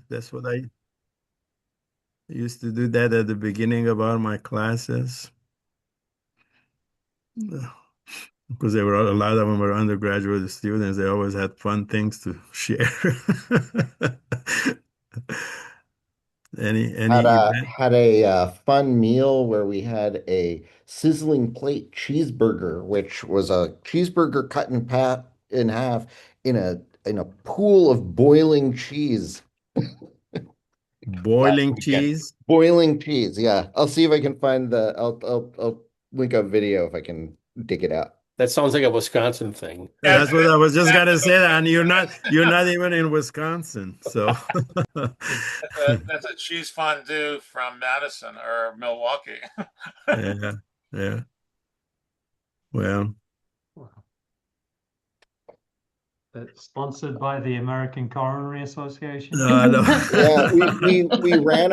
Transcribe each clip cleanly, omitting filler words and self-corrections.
That's what I used to do that at the beginning of all my classes. Because there were a lot of them were undergraduate students. They always had fun things to share. Any event? Had a fun meal where we had a sizzling plate cheeseburger, which was a cheeseburger cut in half in a pool of boiling cheese. Last Boiling weekend. cheese? Boiling cheese, yeah. I'll see if I can find I'll link a video if I can dig it out. That sounds like a Wisconsin thing. That's what I was just gonna say. And you're not even in Wisconsin. So That's a cheese fondue from Madison or Milwaukee. yeah, yeah. Well, That's sponsored by the American Coronary Association. no. Yeah, we ran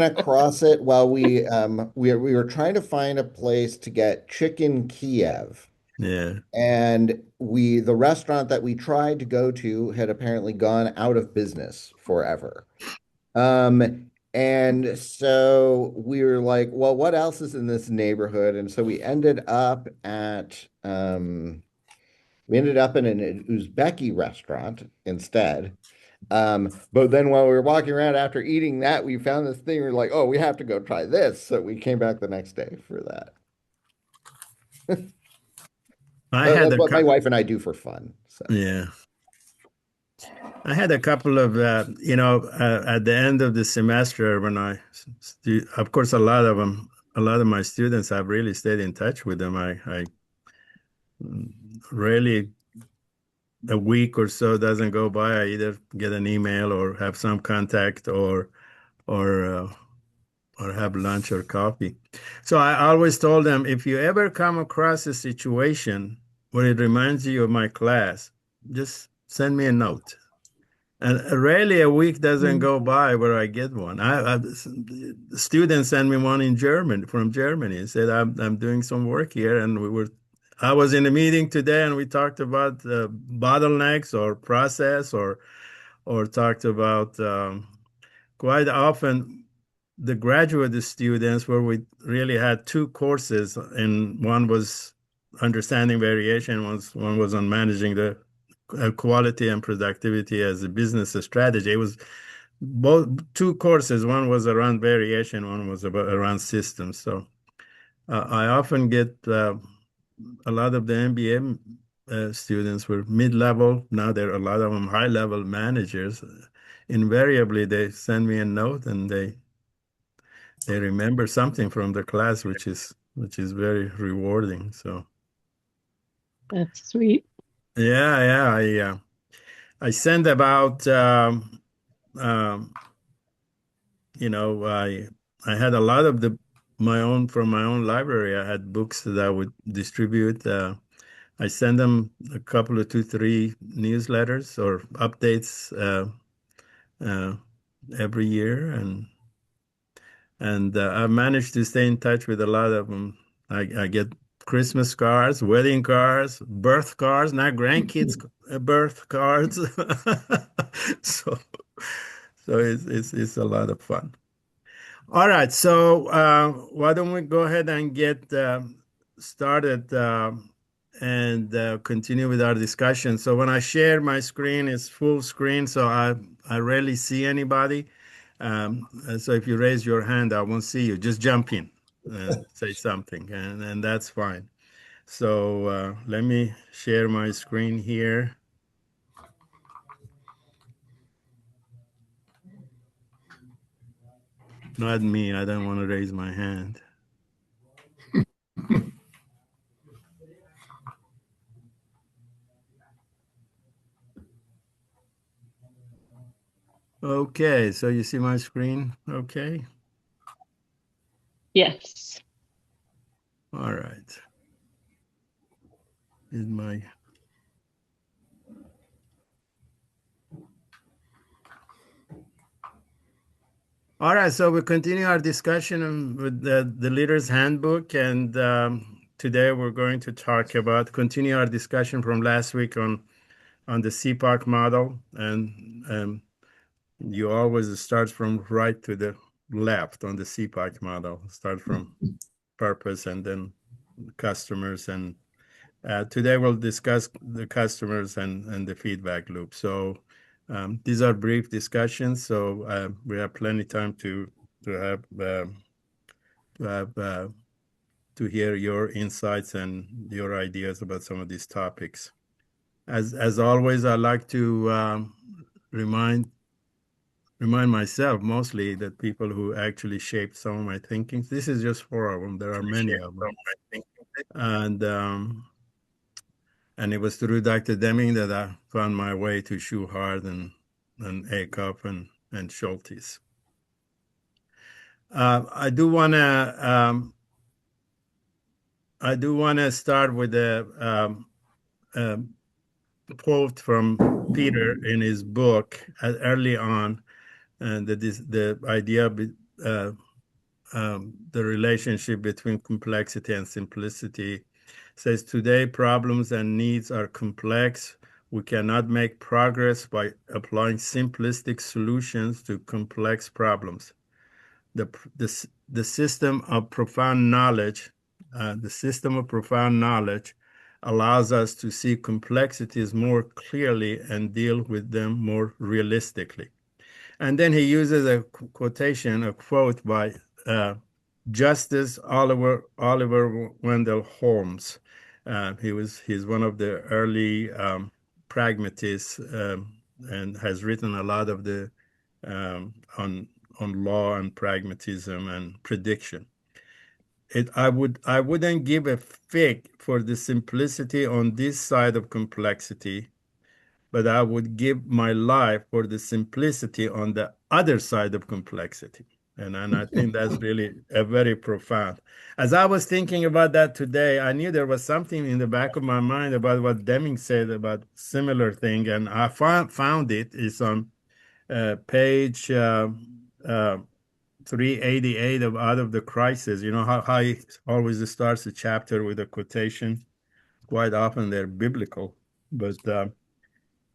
across it while we were trying to find a place to get chicken Kiev. Yeah. And the restaurant that we tried to go to had apparently gone out of business forever. And so we were like, well, what else is in this neighborhood? And so we ended up in an Uzbeki restaurant instead. But then while we were walking around after eating that, we found this thing. We were like, oh, we have to go try this. So we came back the next day for that. I had That's a what my couple. wife and I do for fun. So Yeah. I had a couple of, at the end of the semester when of course, a lot of my students, I've really stayed in touch with them. I rarely a week or so doesn't go by. I either get an email or have some contact or or have lunch or coffee. So I always told them, if you ever come across a situation where it reminds you of my class, just send me a note. And rarely a week doesn't go by where I get one. Students send me one from Germany. Said I'm doing some work here, and I was in a meeting today, and we talked about bottlenecks or process, or talked about quite often the graduate students where we really had two courses, and one was understanding variation, one was on managing the quality and productivity as a business strategy. It was both two courses. One was around variation, one was around systems. So I often get a lot of the MBA students were mid-level. Now there are a lot of them high-level managers. Invariably, they send me a note and they remember something from the class, which is very rewarding. So That's sweet. yeah. I send about um, I had a lot of the my own from my own library. I had books that I would distribute. I send them a couple of two, three newsletters or updates uh, every year, and I've managed to stay in touch with a lot of them. I get Christmas cards, wedding cards, birth cards, not grandkids' birth cards. So, so it's a lot of fun. All right, so why don't we go ahead and get started and continue with our discussion. So when I share my screen, it's full screen, so I rarely see anybody. And so if you raise your hand, I won't see you. Just jump in and say something, and that's fine. So let me share my screen here. Not me, I don't want to raise my hand. Okay, so you see my screen? Okay. Yes. All right. Is my All right, so we continue our discussion with the Leader's Handbook, and today we're going to continue our discussion from last week on the CPOC model, and you always start from right to the left on the CPAC model. Start from purpose and then customers. And today we'll discuss the customers and the feedback loop. So these are brief discussions. So we have plenty of time to have to have to hear your insights and your ideas about some of these topics. As always, I like to remind myself mostly that people who actually shaped some of my thinking. This is just four of them. There are many of them, and it was through Dr. Deming that I found my way to Schuhart and Ackoff and Scholtes. I do want to start with a quote from Peter in his book early on, and the idea of the relationship between complexity and simplicity. Says today problems and needs are complex. We cannot make progress by applying simplistic solutions to complex problems. The system of profound knowledge, allows us to see complexities more clearly and deal with them more realistically. And then he uses a quote by Justice Oliver Wendell Holmes. He's one of the early pragmatists and has written a lot of the on law and pragmatism and prediction. I wouldn't give a fig for the simplicity on this side of complexity, but I would give my life for the simplicity on the other side of complexity. And I think that's really a very profound. As I was thinking about that today, I knew there was something in the back of my mind about what Deming said about similar thing, and I found it is on page 388 of Out of the Crisis. You know how he always starts a chapter with a quotation. Quite often they're biblical, but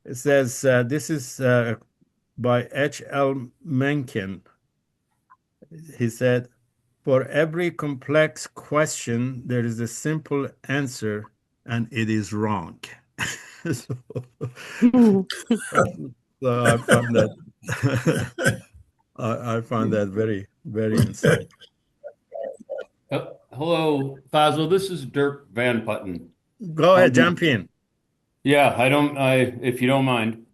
it says, this is by H.L. Mencken. He said, for every complex question, there is a simple answer, and it is wrong. so, so I found that I found that very, very insightful. Hello, Fazel. This is Dirk Van Putten. Go ahead, jump in. Yeah, if you don't mind.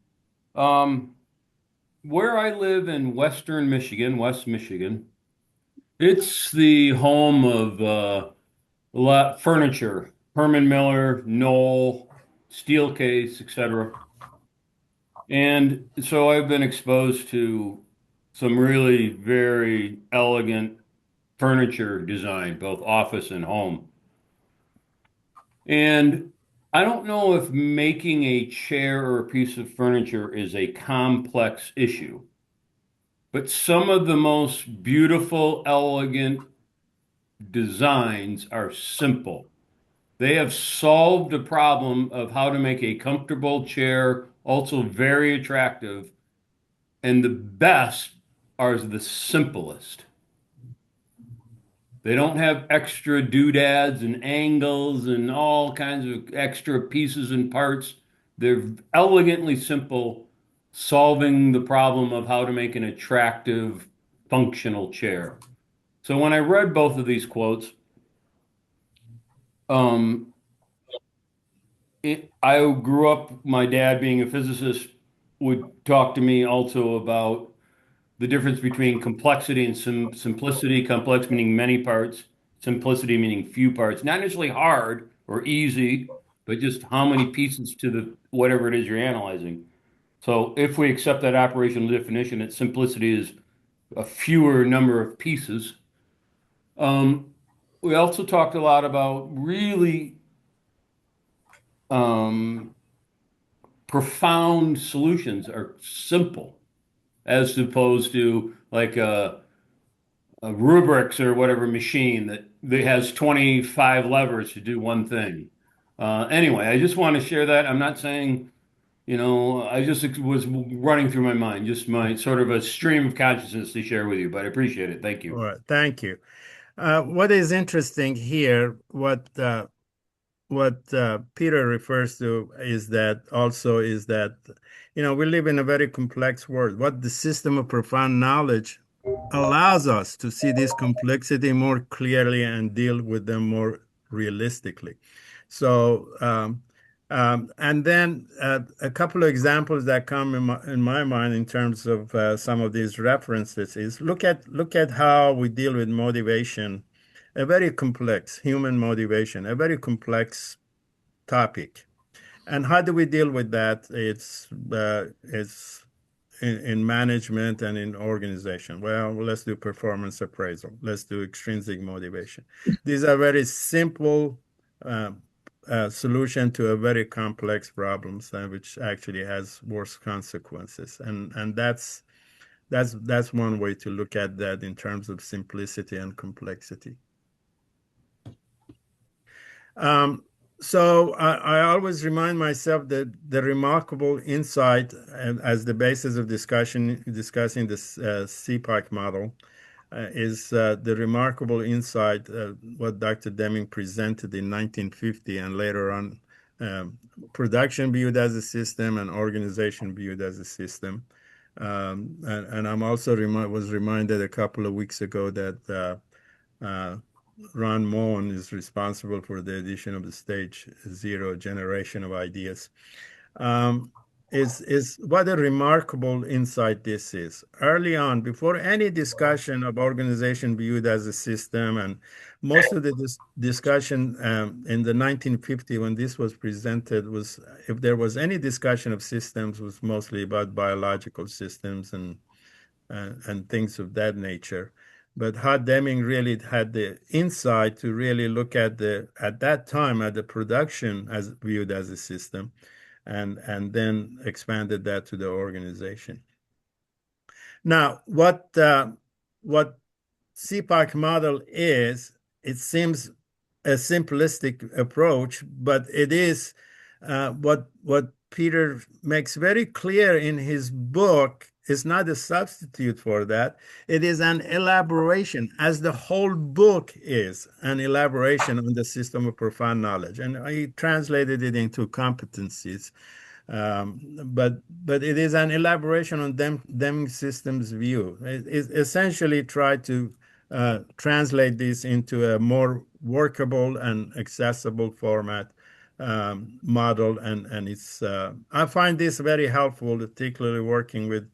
Where I live in Western Michigan, West Michigan, it's the home of a lot furniture, Herman Miller, Knoll, Steelcase, etc. And so I've been exposed to some really very elegant furniture design, both office and home. And I don't know if making a chair or a piece of furniture is a complex issue, but some of the most beautiful, elegant designs are simple. They have solved the problem of how to make a comfortable chair also very attractive, and the best are the simplest. They don't have extra doodads and angles and all kinds of extra pieces and parts. They're elegantly simple, solving the problem of how to make an attractive, functional chair. So when I read both of these quotes, I grew up, my dad being a physicist would talk to me also about the difference between complexity and simplicity. Complex meaning many parts, simplicity meaning few parts. Not necessarily hard or easy, but just how many pieces to the whatever it is you're analyzing. So if we accept that operational definition, that simplicity is a fewer number of pieces. We also talked a lot about really profound solutions are simple as opposed to like a rubrics or whatever machine that has 25 levers to do one thing. Anyway, I just want to share that. I'm not saying I just was running through my mind, just my sort of a stream of consciousness to share with you, but I appreciate it. Thank All you. right, thank you. What is interesting here, what Peter refers to is that we live in a very complex world. What the system of profound knowledge allows us to see this complexity more clearly and deal with them more realistically. So, and then a couple of examples that come in my mind in terms of some of these references is look at how we deal with motivation, a very complex human motivation, a very complex topic. And how do we deal with that? It's in management and in organization. Well, let's do performance appraisal. Let's do extrinsic motivation. These are very simple uh, solution to a very complex problems, which actually has worse consequences. And that's one way to look at that in terms of simplicity and complexity. Um, so I always remind myself that the remarkable insight as the basis of discussing this CPAC model is the remarkable insight what Dr. Deming presented in 1950 and later on production viewed as a system and organization viewed as a system. And I'm also was reminded a couple of weeks ago that Ron Moen is responsible for the addition of the stage zero generation of ideas. Um, is what a remarkable insight this is. Early on, before any discussion of organization viewed as a system, and most of the discussion in the 1950 when this was presented was, if there was any discussion of systems, was mostly about biological systems and things of that nature. But Hod Deming really had the insight to really look at that time at the production as viewed as a system, and then expanded that to the organization. Now, what CPAC model is, it seems a simplistic approach, but it is what Peter makes very clear in his book is not a substitute for that. It is an elaboration, as the whole book is an elaboration on the system of profound knowledge. And he translated it into competencies. But it is an elaboration on Deming systems view. It essentially tried to translate this into a more workable and accessible format model, and it's I find this very helpful, particularly working with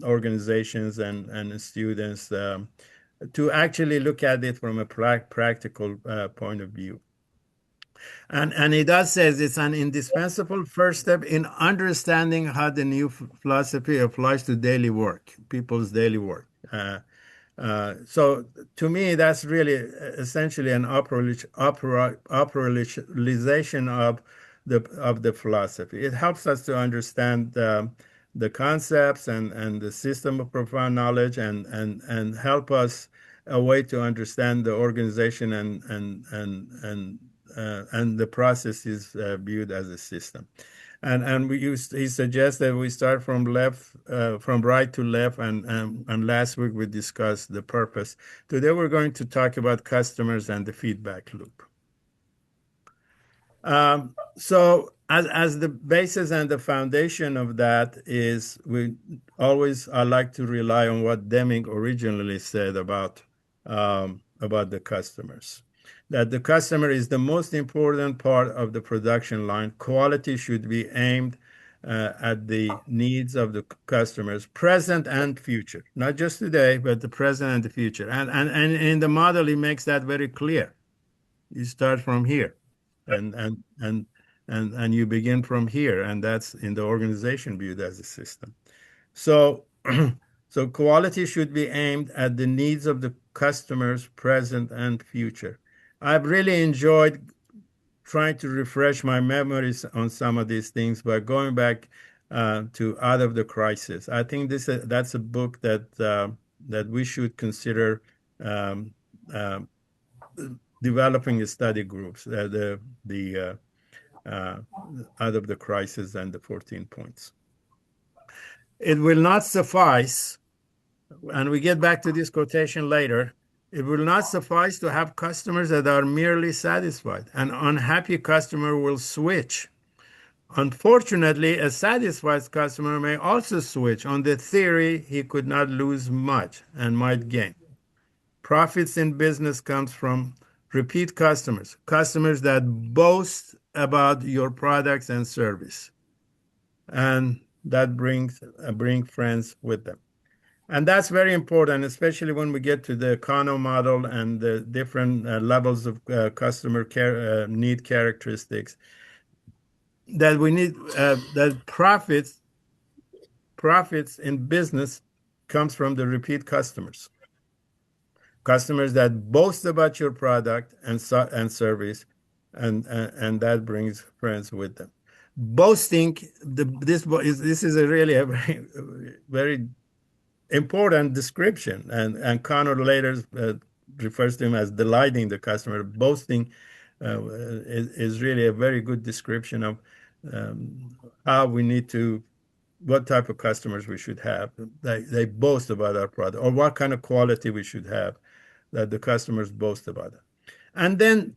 organizations and students to actually look at it from a practical point of view. And it does says it's an indispensable first step in understanding how the new philosophy applies to daily work, people's daily work. So to me, that's really essentially an operationalization of the philosophy. It helps us to understand the concepts and the system of profound knowledge and help us a way to understand the organization and the process is viewed as a system. And he suggests that we start from right to left, and last week we discussed the purpose. Today we're going to talk about customers and the feedback loop. So as the basis and the foundation of that is, I like to rely on what Deming originally said about the customers. That the customer is the most important part of the production line. Quality should be aimed at the needs of the customers, present and future, not just today, but the present and the future. And in the model, he makes that very clear. You start from here, and and and and you begin from here, and that's in the organization viewed as a system. So, so quality should be aimed at the needs of the customers, present and future. I've really enjoyed trying to refresh my memories on some of these things by going back to Out of the Crisis. I think that's a book that we should consider um, uh, developing study groups. uh, out of the crisis and the 14 points. It will not suffice, and we get back to this quotation later. It will not suffice to have customers that are merely satisfied. An unhappy customer will switch. Unfortunately, a satisfied customer may also switch on the theory he could not lose much and might gain. Profits in business comes from repeat customers, customers that boast about your products and service, and that bring friends with them. And that's very important, especially when we get to the Kano model and the different levels of customer care need characteristics. That we need that profits in business comes from the repeat customers, customers that boast about your product and service, and that brings friends with them. Boasting, this is a really a very very important description, and Connor later refers to him as delighting the customer. Boasting is really a very good description of how we need to, what type of customers we should have. They boast about our product, or what kind of quality we should have that the customers boast about it. And then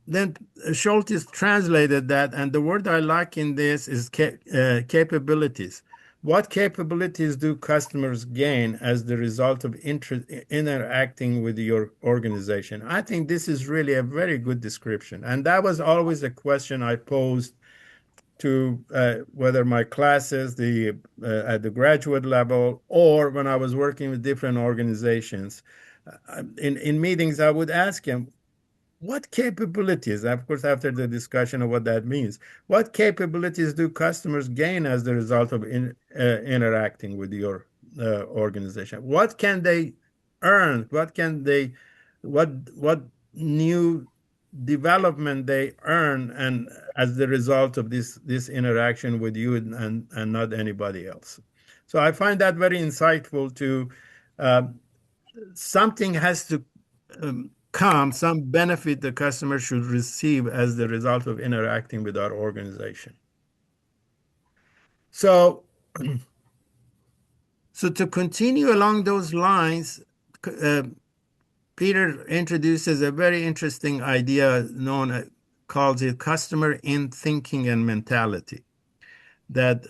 Scholtes translated that, and the word I like in this is capabilities. What capabilities do customers gain as the result of interacting with your organization? I think this is really a very good description. And that was always a question I posed to whether my classes, at the graduate level, or when I was working with different organizations. In meetings, I would ask them, what capabilities, of course, after the discussion of what that means, what capabilities do customers gain as the result of interacting with your organization? What can they earn? What new development they earn and as the result of this interaction with you and not anybody else? So I find that very insightful to uh, something has to some benefit the customer should receive as the result of interacting with our organization. So, so to continue along those lines, uh, Peter introduces a very interesting idea calls it customer in thinking and mentality. That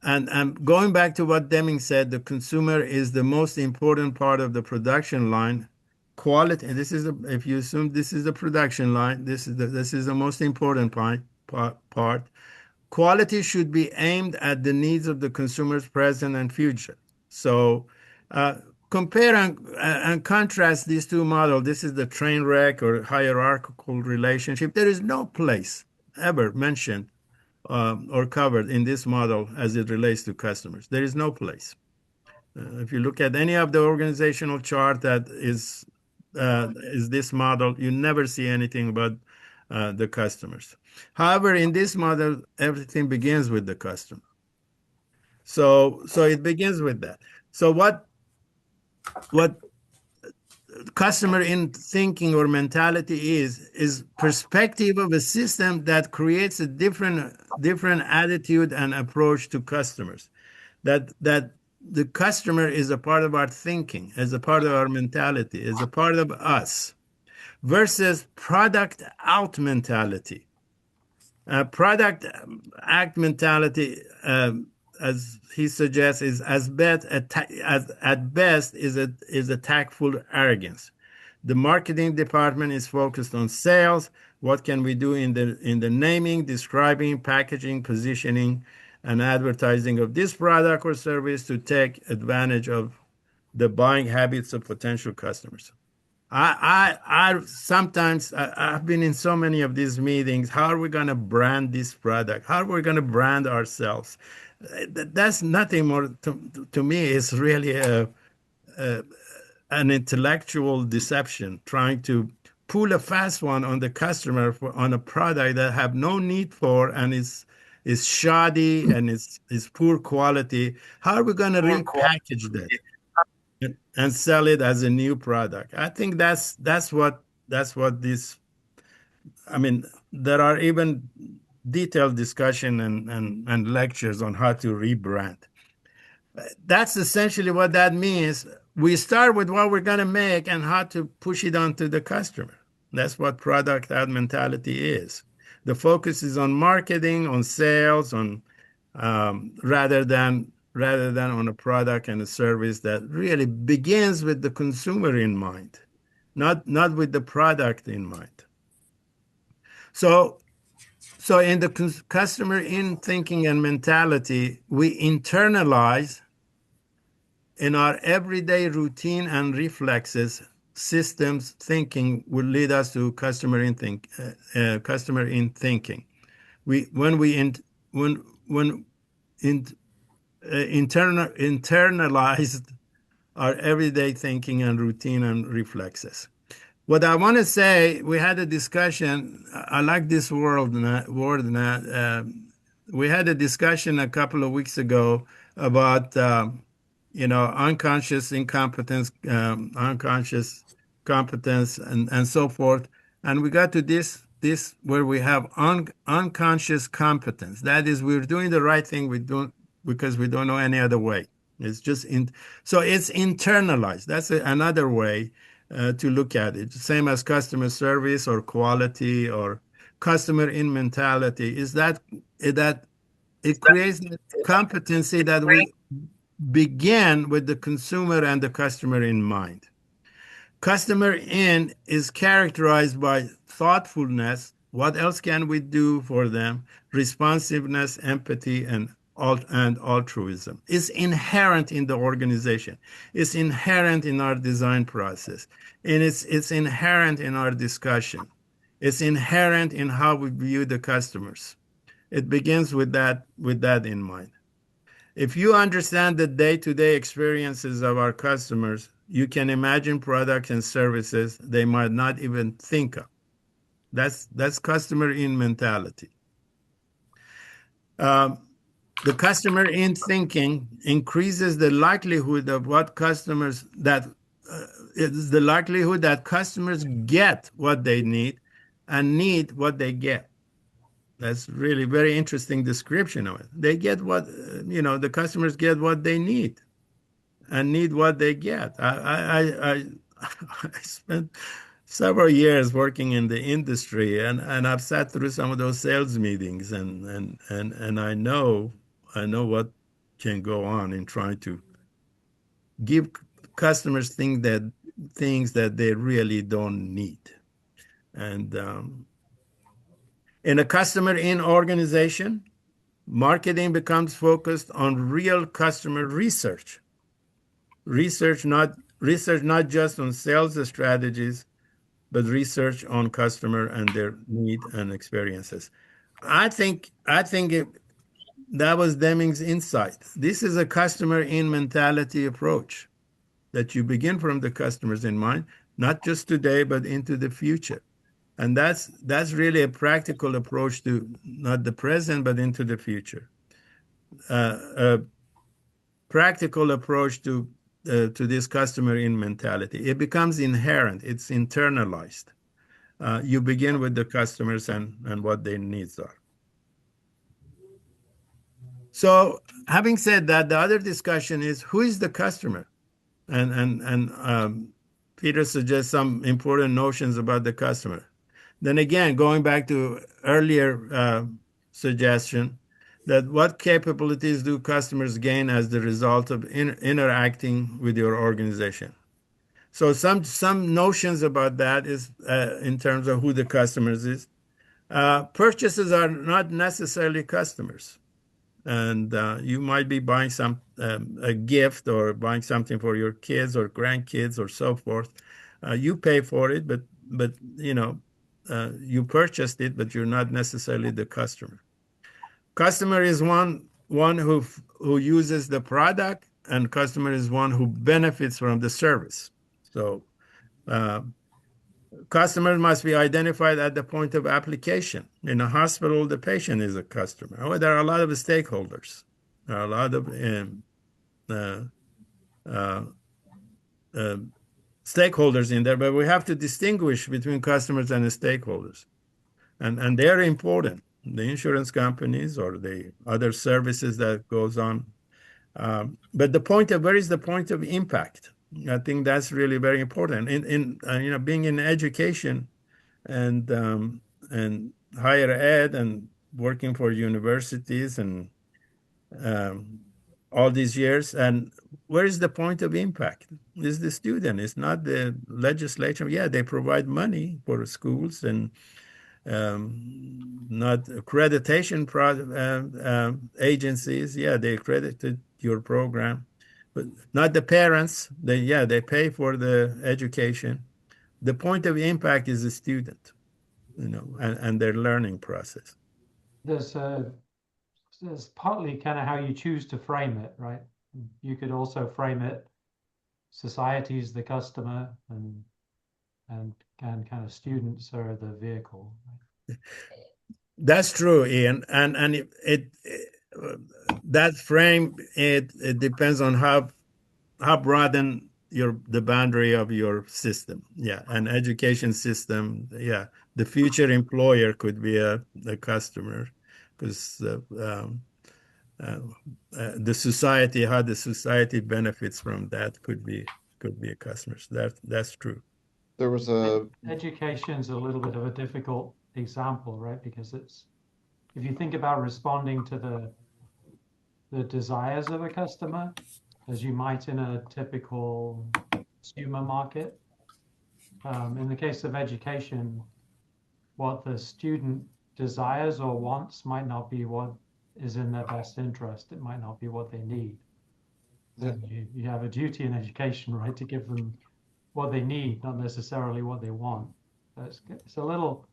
and going back to what Deming said, the consumer is the most important part of the production line. Quality, and this is if you assume this is the production line, this is the most important part. Quality should be aimed at the needs of the consumers present and future. So uh, compare and contrast these two models. This is the train wreck or hierarchical relationship. There is no place ever mentioned or covered in this model as it relates to customers. There is no place. If you look at any of the organizational chart that is this model, you never see anything about the customers. However, in this model, everything begins with the customer. So it begins with that. So what customer in thinking or mentality is perspective of a system that creates a different attitude and approach to customers. That the customer is a part of our thinking, as a part of our mentality, as a part of us, versus product out mentality. Product act mentality, as he suggests, is at best is a tactful arrogance. The marketing department is focused on sales. What can we do in the naming, describing, packaging, positioning, and advertising of this product or service to take advantage of the buying habits of potential customers? I sometimes I've been in so many of these meetings. How are we going to brand this product? How are we going to brand ourselves? That's nothing more to me. It's really an intellectual deception, trying to pull a fast one on the customer on a product that have no need for and is shoddy and is poor quality. How are we going to repackage that and sell it as a new product? I think that's what this. I mean, there are even detailed discussion and lectures on how to rebrand. That's essentially what that means. We start with what we're going to make and how to push it onto the customer. That's what product ad mentality is. The focus is on marketing, on sales, on rather than on a product and a service that really begins with the consumer in mind, not with the product in mind. So in the customer in thinking and mentality, we internalize in our everyday routine and reflexes. Systems thinking will lead us to customer in thinking. We when we in, when in, internalized our everyday thinking and routine and reflexes. What I want to say, we had a discussion. I like this word. We had a discussion a couple of weeks ago about unconscious incompetence, unconscious competence, and so forth. And we got to this where we have unconscious competence. That is, we're doing the right thing. We don't because we don't know any other way. It's just so it's internalized. That's another way to look at it. Same as customer service or quality or customer in mentality. Is that it creates a competency that we begin with the consumer and the customer in mind. Customer in is characterized by thoughtfulness. What else can we do for them? Responsiveness, empathy, and altruism. It's inherent in the organization. It's inherent in our design process. And it's inherent in our discussion. It's inherent in how we view the customers. It begins with that in mind. If you understand the day-to-day experiences of our customers, you can imagine products and services they might not even think of. That's customer in mentality. The customer in thinking increases the likelihood of what customers that it's the likelihood that customers get what they need and need what they get. That's really very interesting description of it. They get what, the customers get what they need and need what they get. I spent several years working in the industry, and I've sat through some of those sales meetings, and I know what can go on in trying to give customers things that they really don't need. And in a customer in organization, marketing becomes focused on real customer research. Research not just on sales strategies, but research on customer and their need and experiences. I think that was Deming's insight. This is a customer in mentality approach that you begin from the customers in mind, not just today, but into the future. And that's really a practical approach to not the present, but into the future. A practical approach to this customer in mentality. It becomes inherent. It's internalized. You begin with the customers and what their needs are. So, having said that, the other discussion is who is the customer, and Peter suggests some important notions about the customer. Then again, going back to earlier suggestion, that what capabilities do customers gain as the result of interacting with your organization? So some notions about that is in terms of who the customers is. Purchases are not necessarily customers, and you might be buying a gift or buying something for your kids or grandkids or so forth. You pay for it, but you purchased it, but you're not necessarily the customer. Customer is one who uses the product, and customer is one who benefits from the service. So customers must be identified at the point of application. In a hospital, the patient is a customer. Oh, there are a lot of stakeholders. There are a lot of stakeholders in there, but we have to distinguish between customers and stakeholders, and they're important. the insurance companies or the other services that goes on. But where is the point of impact? I think that's really very important. Being in education and higher ed and working for universities and um, all these years. And where is the point of impact? Is the student. It's not the legislature. Yeah, they provide money for schools and not accreditation agencies. Yeah, they accredited your program, but not the parents. They pay for the education. The point of impact is the student, and their learning process. There's there's partly kind of how you choose to frame it, right? You could also frame it society is the customer and kind of students are the vehicle. That's true, Ian. And that frame it depends on how broaden the boundary of your system. Yeah, an education system. Yeah, the future employer could be a customer because uh, the society, how the society benefits from that could be a customer. So that's true. There was a Education's a little bit of a difficult example, right? Because if you think about responding to the desires of a customer, as you might in a typical consumer market. In the case of education, what the student desires or wants might not be what is in their best interest. It might not be what they need. So you have a duty in education, right, to give them what they need, not necessarily what they want. So it's a little,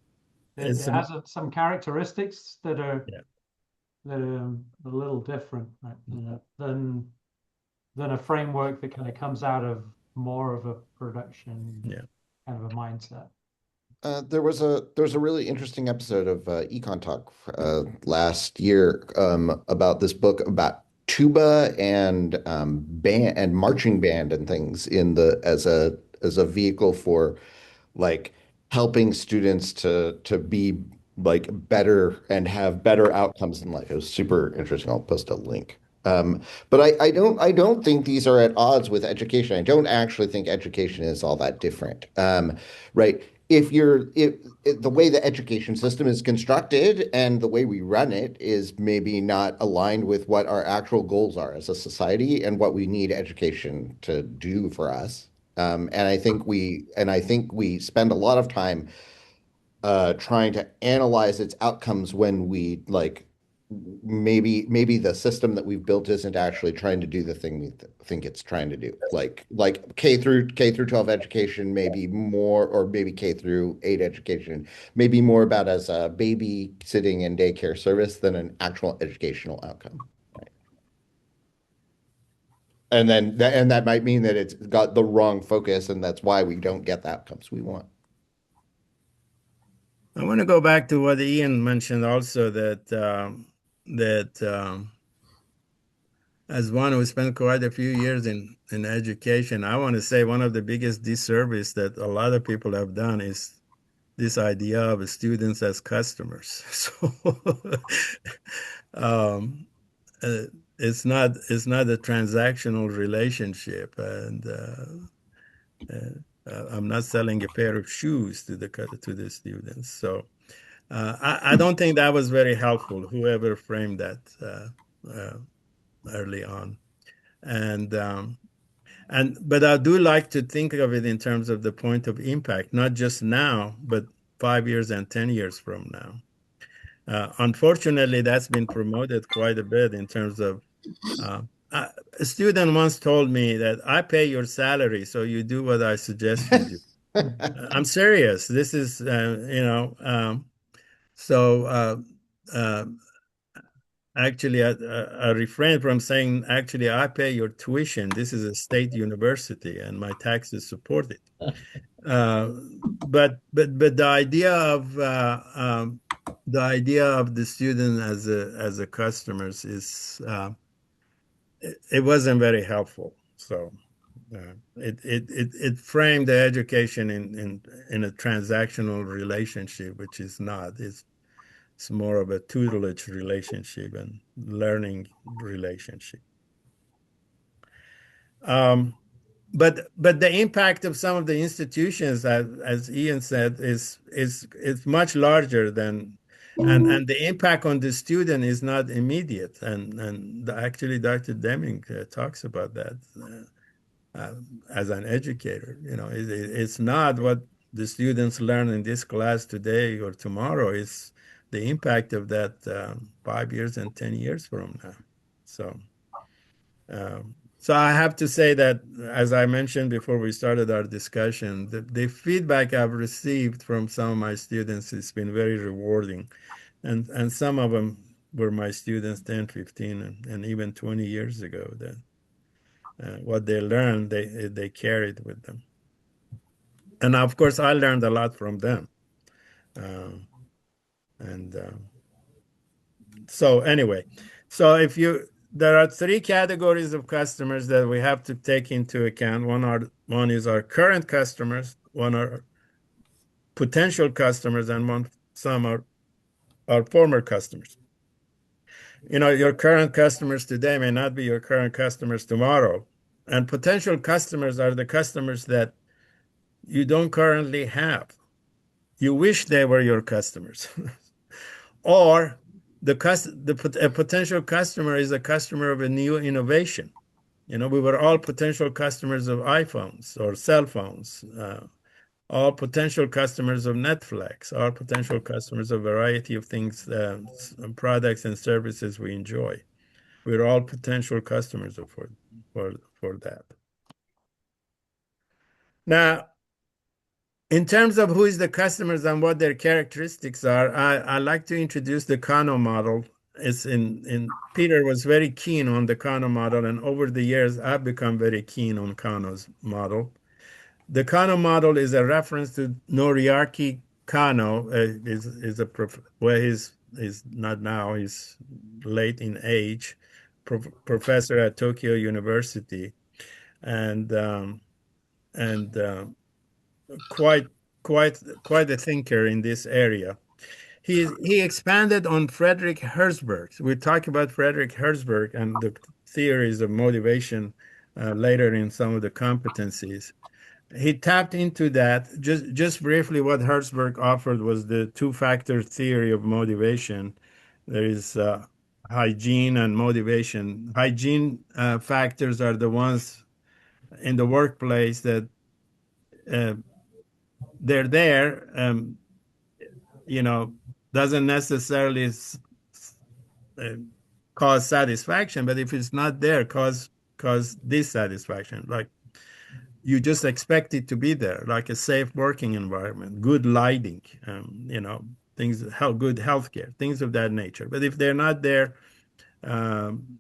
it It's has some characteristics that are yeah. a little different, right, than a framework that kind of comes out of more of a production Yeah. kind of a mindset. There was a really interesting episode of Econ Talk last year about this book about tuba and band and marching band and things in the as a vehicle for like helping students to be like better and have better outcomes in life. It was super interesting. I'll post a link. But I don't think these are at odds with education. I don't actually think education is all that different. Right? If the way the education system is constructed and the way we run it is maybe not aligned with what our actual goals are as a society and what we need education to do for us. And I think we spend a lot of time trying to analyze its outcomes when we like maybe the system that we've built isn't actually trying to do the thing we think it's trying to do. Like K through 12 education, maybe more, or maybe K through 8 education, maybe more about as a babysitting and daycare service than an actual educational outcome. And that might mean that it's got the wrong focus, and that's why we don't get the outcomes we want. I want to go back to what Ian mentioned also that as one who spent quite a few years in education, I want to say one of the biggest disservice that a lot of people have done is this idea of students as customers. So um, uh, it's not a transactional relationship, and I'm not selling a pair of shoes to the students. So I don't think that was very helpful. Whoever framed that early on, and but I do like to think of it in terms of the point of impact, not just now, but 5 years and 10 years from now. Unfortunately, that's been promoted quite a bit in terms of uh, a student once told me that I pay your salary, so you do what I suggest you do. I'm serious. This is, so uh, actually, I refrain from saying, actually, I pay your tuition. This is a state university, and my taxes support it. Uh, but the idea of the student as a customers is it wasn't very helpful. So it framed the education in a transactional relationship, which is not. It's more of a tutelage relationship and learning relationship. But the impact of some of the institutions, as Ian said, is much larger than, and the impact on the student is not immediate. And actually, Dr. Deming talks about that as an educator. It's not what the students learn in this class today or tomorrow. It's the impact of that 5 years and 10 years from now. So. So I have to say that, as I mentioned before we started our discussion, the feedback I've received from some of my students has been very rewarding. And some of them were my students 10, 15, and even 20 years ago. That what they learned, they carried with them. And of course, I learned a lot from them. And So anyway, so there are three categories of customers that we have to take into account. One is our current customers, one are potential customers, and some are our former customers. Your current customers today may not be your current customers tomorrow. And potential customers are the customers that you don't currently have. You wish they were your customers. Or a potential customer is a customer of a new innovation. We were all potential customers of iPhones or cell phones, all potential customers of Netflix, all potential customers of a variety of things, products and services we enjoy. We're all potential customers for that. Now, in terms of who is the customers and what their characteristics are, I like to introduce the Kano model. Peter was very keen on the Kano model, and over the years, I've become very keen on Kano's model. The Kano model is a reference to Noriaki Kano. He's not now. He's late in age, professor at Tokyo University, and quite quite a thinker in this area. He expanded on Frederick Herzberg. We talk about Frederick Herzberg and the theories of motivation later in some of the competencies. He tapped into that. Just briefly, what Herzberg offered was the two-factor theory of motivation. There is hygiene and motivation. Hygiene factors are the ones in the workplace that uh, they're there, doesn't necessarily uh, cause satisfaction, but if it's not there, cause dissatisfaction. Like you just expect it to be there, like a safe working environment, good lighting, good healthcare, things of that nature. But if they're not there, um,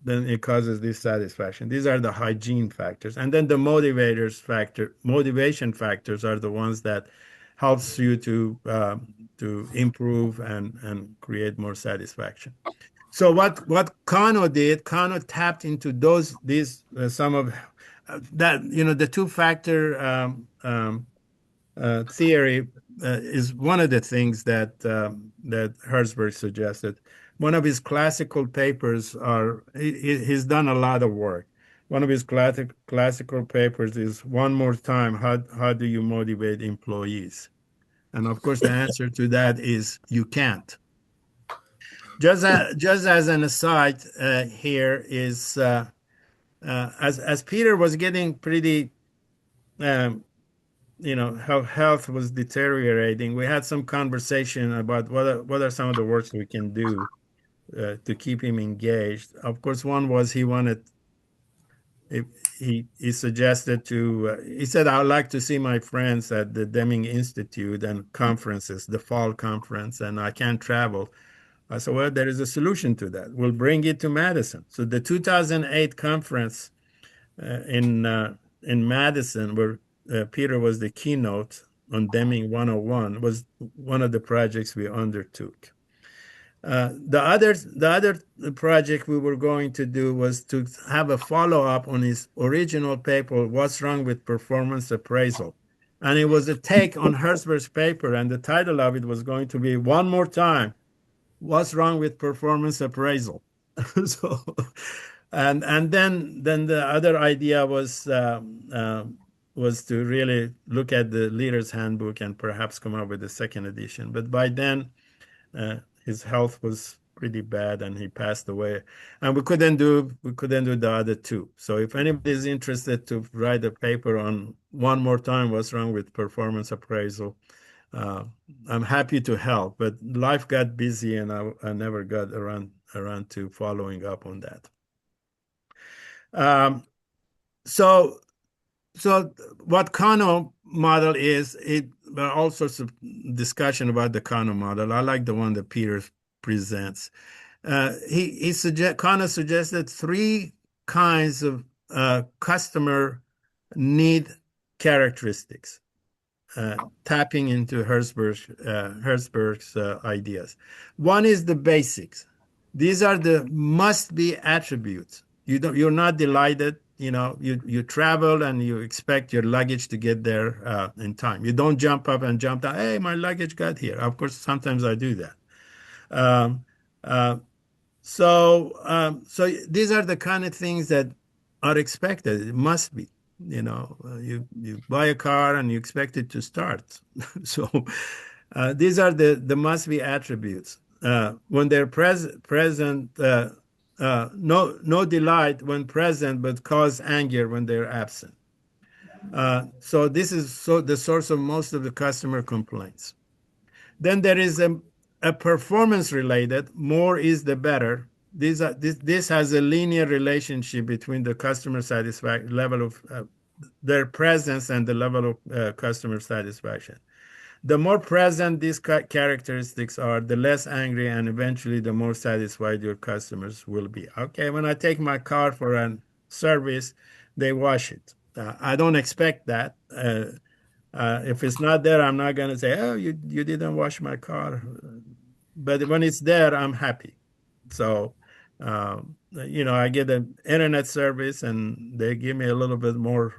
then it causes dissatisfaction. These are the hygiene factors. And then the motivation factors are the ones that helps you to improve and create more satisfaction. So what Kano did, Kano tapped into these some of that, the two-factor theory is one of the things that Herzberg suggested. One of his classical papers he's done a lot of work. One of his classical papers is One More Time, how do you motivate employees? And of course, the answer to that is you can't. Just as an aside here is as Peter was getting pretty how health was deteriorating. We had some conversation about what are some of the works we can do to keep him engaged. Of course, one was he he suggested he said, I'd like to see my friends at the Deming Institute and conferences, the fall conference, and I can't travel. I said, well, there is a solution to that. We'll bring it to Madison. So the 2008 conference in Madison, where Peter was the keynote on Deming 101, was one of the projects we undertook. The other project we were going to do was to have a follow-up on his original paper, What's Wrong with Performance Appraisal. And it was a take on Herzberg's paper, and the title of it was going to be "One More Time, What's Wrong with Performance Appraisal?" So, and then the other idea was to really look at the leader's handbook and perhaps come up with a second edition. But by then, uh, his health was pretty bad, and he passed away. And we couldn't do the other two. So if anybody is interested to write a paper on one more time, what's wrong with performance appraisal, uh, I'm happy to help. But life got busy, and I never got around to following up on that. Um, so so what Kano model is, there are all sorts of discussion about the Kano model. I like the one that Peter presents. Kano suggested three kinds of customer need characteristics, tapping into Herzberg's ideas. One is the basics. These are the must-be attributes. You're not delighted. You travel and you expect your luggage to get there in time. You don't jump up and jump down. Hey, my luggage got here. Of course, sometimes I do that. Um, uh, so these are the kind of things that are expected. It must be. You buy a car and you expect it to start. So these are the must be attributes. When they're present, no delight when present, but cause anger when they're absent. So this is the source of most of the customer complaints. Then there is a performance related, more is the better. This has a linear relationship between the customer satisfaction level of their presence and the level of customer satisfaction. The more present these characteristics are, the less angry and eventually the more satisfied your customers will be. Okay, when I take my car for a service, they wash it. I don't expect that. If it's not there, I'm not going to say, "Oh, you didn't wash my car." But when it's there, I'm happy. So, I get an internet service, and they give me a little bit more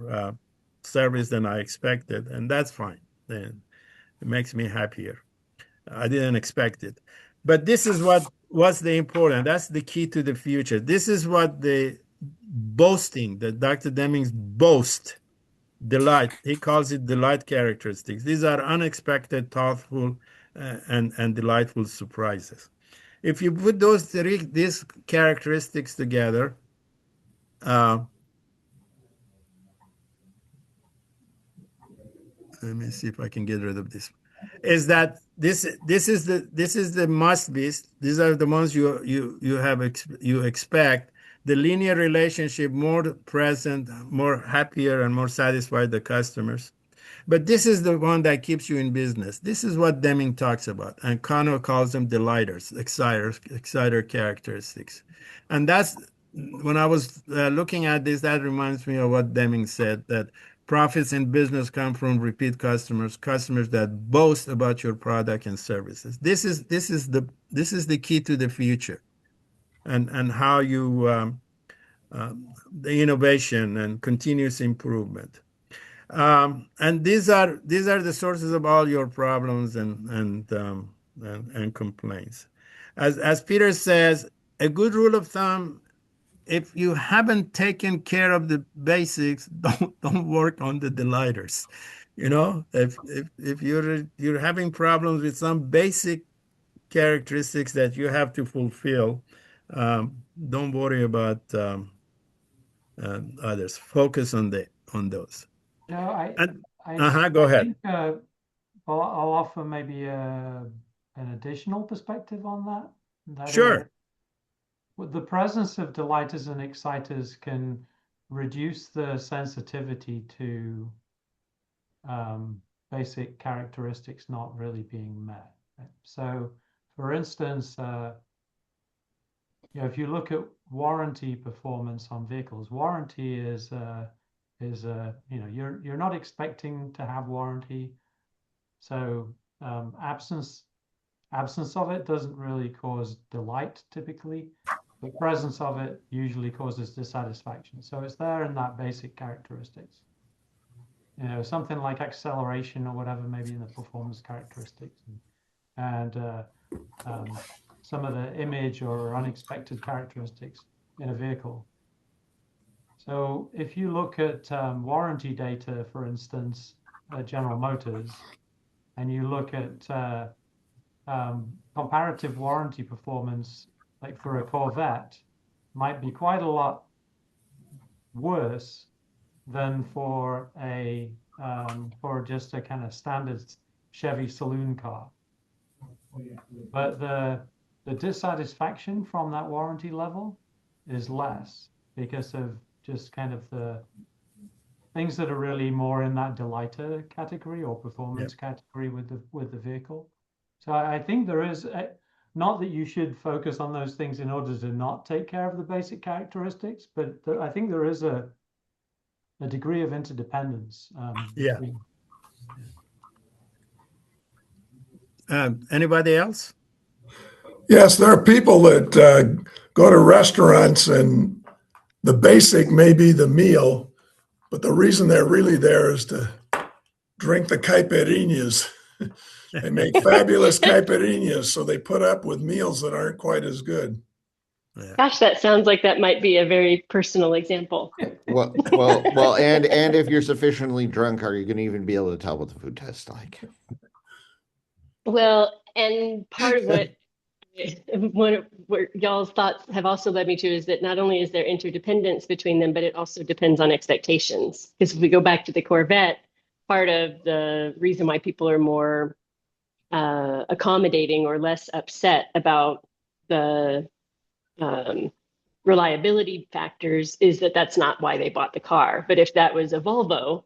service than I expected, and that's fine. And it makes me happier. I didn't expect it, but this is what's the important. That's the key to the future. This is what the boasting that Dr. Deming's boast. Delight. He calls it delight characteristics. These are unexpected, thoughtful, and delightful surprises. If you put these characteristics together, uh, let me see if I can get rid of this. Is that this is the must be's. These are the ones you expect. The linear relationship, more present, more happier, and more satisfied the customers. But this is the one that keeps you in business. This is what Deming talks about. And Connor calls them delighters, exciter characteristics. And that's when I was looking at this, that reminds me of what Deming said, that profits in business come from repeat customers that boast about your product and services. This is the key to the future, and how you the innovation and continuous improvement. And these are the sources of all your problems and complaints. As Peter says, a good rule of thumb: if you haven't taken care of the basics, don't work on the delighters. If you're having problems with some basic characteristics that you have to fulfill, don't worry about others. Focus on those. You know, And I go I ahead. think I'll offer maybe an additional perspective on that. That Sure. the presence of delighters and exciters can reduce the sensitivity to basic characteristics not really being met. Right? So, for instance, if you look at warranty performance on vehicles, warranty is you're not expecting to have warranty, so absence of it doesn't really cause delight typically. The presence of it usually causes dissatisfaction. So it's there in that basic characteristics. something like acceleration or whatever, maybe in the performance characteristics, and some of the image or unexpected characteristics in a vehicle. So if you look at warranty data, for instance, at General Motors, and you look at comparative warranty performance, like for a Corvette, might be quite a lot worse than for just a kind of standard Chevy saloon car. But the dissatisfaction from that warranty level is less because of just kind of the things that are really more in that delighter category or performance category with the vehicle. So I think there is not that you should focus on those things in order to not take care of the basic characteristics, but I think there is a degree of interdependence. Yeah. Between. Anybody else? Yes, there are people that go to restaurants and the basic may be the meal, but the reason they're really there is to drink the caipirinhas. They make fabulous caipirinhas, so they put up with meals that aren't quite as good. Yeah. Gosh, that sounds like that might be a very personal example. Well, and if you're sufficiently drunk, are you going to even be able to tell what the food tastes like? Well, and part of what y'all's thoughts have also led me to is that not only is there interdependence between them, but it also depends on expectations. Because if we go back to the Corvette, part of the reason why people are more accommodating or less upset about the reliability factors is that that's not why they bought the car. But if that was a Volvo,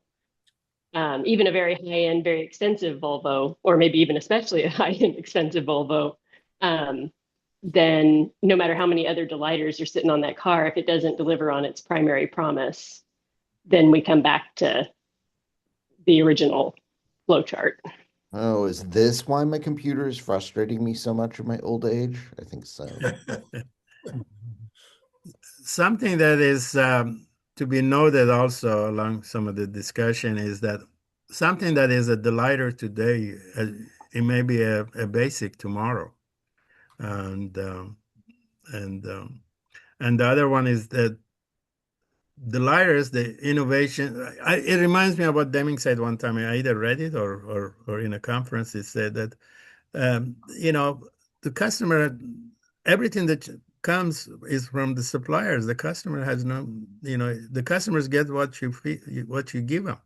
even a very high-end, very expensive Volvo, or maybe even especially a high-end, expensive Volvo, then no matter how many other delighters are sitting on that car, if it doesn't deliver on its primary promise, then we come back to the original flowchart. Oh, is this why my computer is frustrating me so much in my old age? I think so. Something that is to be noted also along some of the discussion is that something that is a delighter today, it may be a basic tomorrow, and and the other one is that delighters, the innovation. It reminds me of what Deming said one time. I either read it or in a conference. He said that the customer, everything that comes is from the suppliers. The customer has no, the customers get what you give them.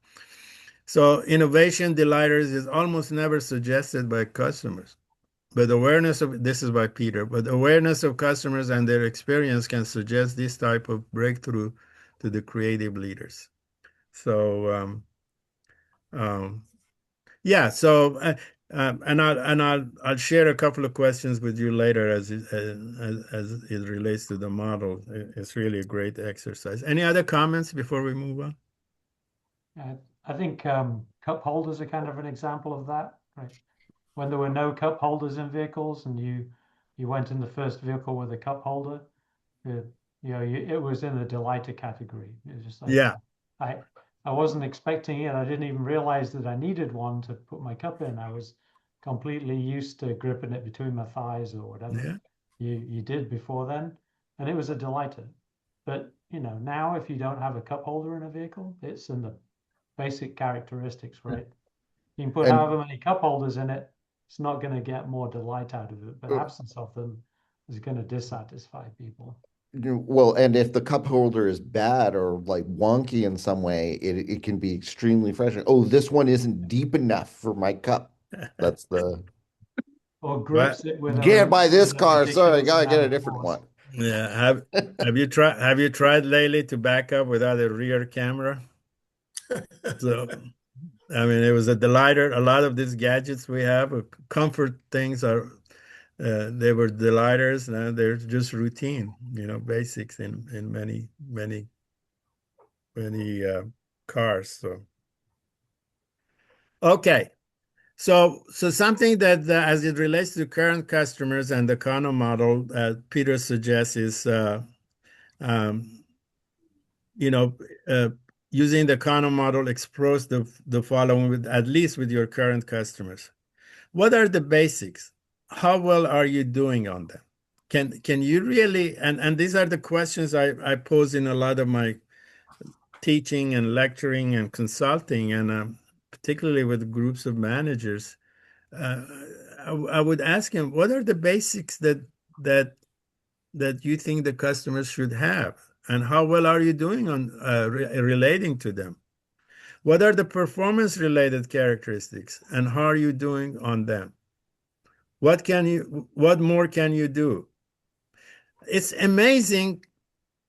So innovation delighters is almost never suggested by customers. But this is by Peter, but awareness of customers and their experience can suggest this type of breakthrough to the creative leaders. So, yeah. So, and I'll share a couple of questions with you later as it relates to the model. It's really a great exercise. Any other comments before we move on? I think cup holders are kind of an example of that, right? When there were no cup holders in vehicles, and you went in the first vehicle with a cup holder, it was in the delighter category. It was just like, Yeah. I wasn't expecting it. I didn't even realize that I needed one to put my cup in. I was completely used to gripping it between my thighs or whatever you did before then, and it was a delighter. But now if you don't have a cup holder in a vehicle, it's in the basic characteristics, right? You can put however many cup holders in it, it's not going to get more delight out of it, but absence of them is going to dissatisfy people. Well, and if the cup holder is bad or like wonky in some way, it can be extremely frustrating. Oh, this one isn't deep enough for my cup. That's the Or grips it with can't buy this car. Sorry, I ridiculous gotta get amount a of different force. one. Yeah. Have you tried lately to back up without a rear camera? So, I mean, it was a delighter. A lot of these gadgets we have, comfort things they were delighters. Now they're just routine, basics in many cars. So, okay. So something that as it relates to current customers and the Kano model, Peter suggests is, um, you know, uh, using the Kano model, express the following with at least with your current customers. What are the basics? How well are you doing on them? Can you really, and these are the questions I pose in a lot of my teaching and lecturing and consulting, and particularly with groups of managers. Uh, I would ask him, what are the basics that that you think the customers should have, and how well are you doing on relating to them? What are the performance related characteristics, and how are you doing on them? What more can you do? It's amazing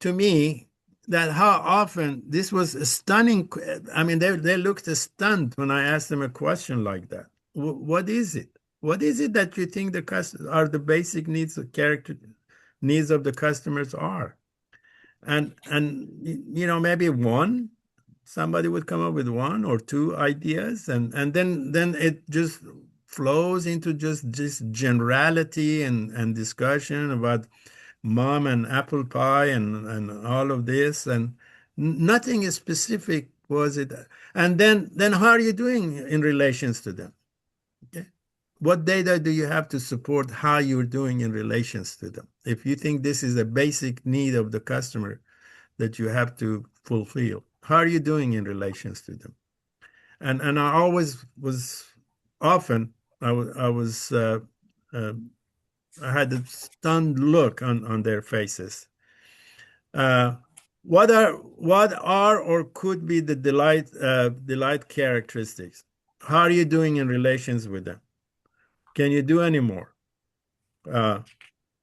to me that how often this was a stunning. I mean, they looked stunned when I asked them a question like that. What is it? What is it that you think are the basic needs of character needs of the customers are? And maybe somebody would come up with one or two ideas, and then it just flows into just this generality and discussion about mom and apple pie and all of this, and nothing is specific was it. And then how are you doing in relations to them? Okay. What data do you have to support how you're doing in relations to them? If you think this is a basic need of the customer that you have to fulfill, how are you doing in relations to them? And I always was often I was uh, I had a stunned look on their faces. Uh, what are or could be the delight characteristics? How are you doing in relations with them? Can you do any more? Uh,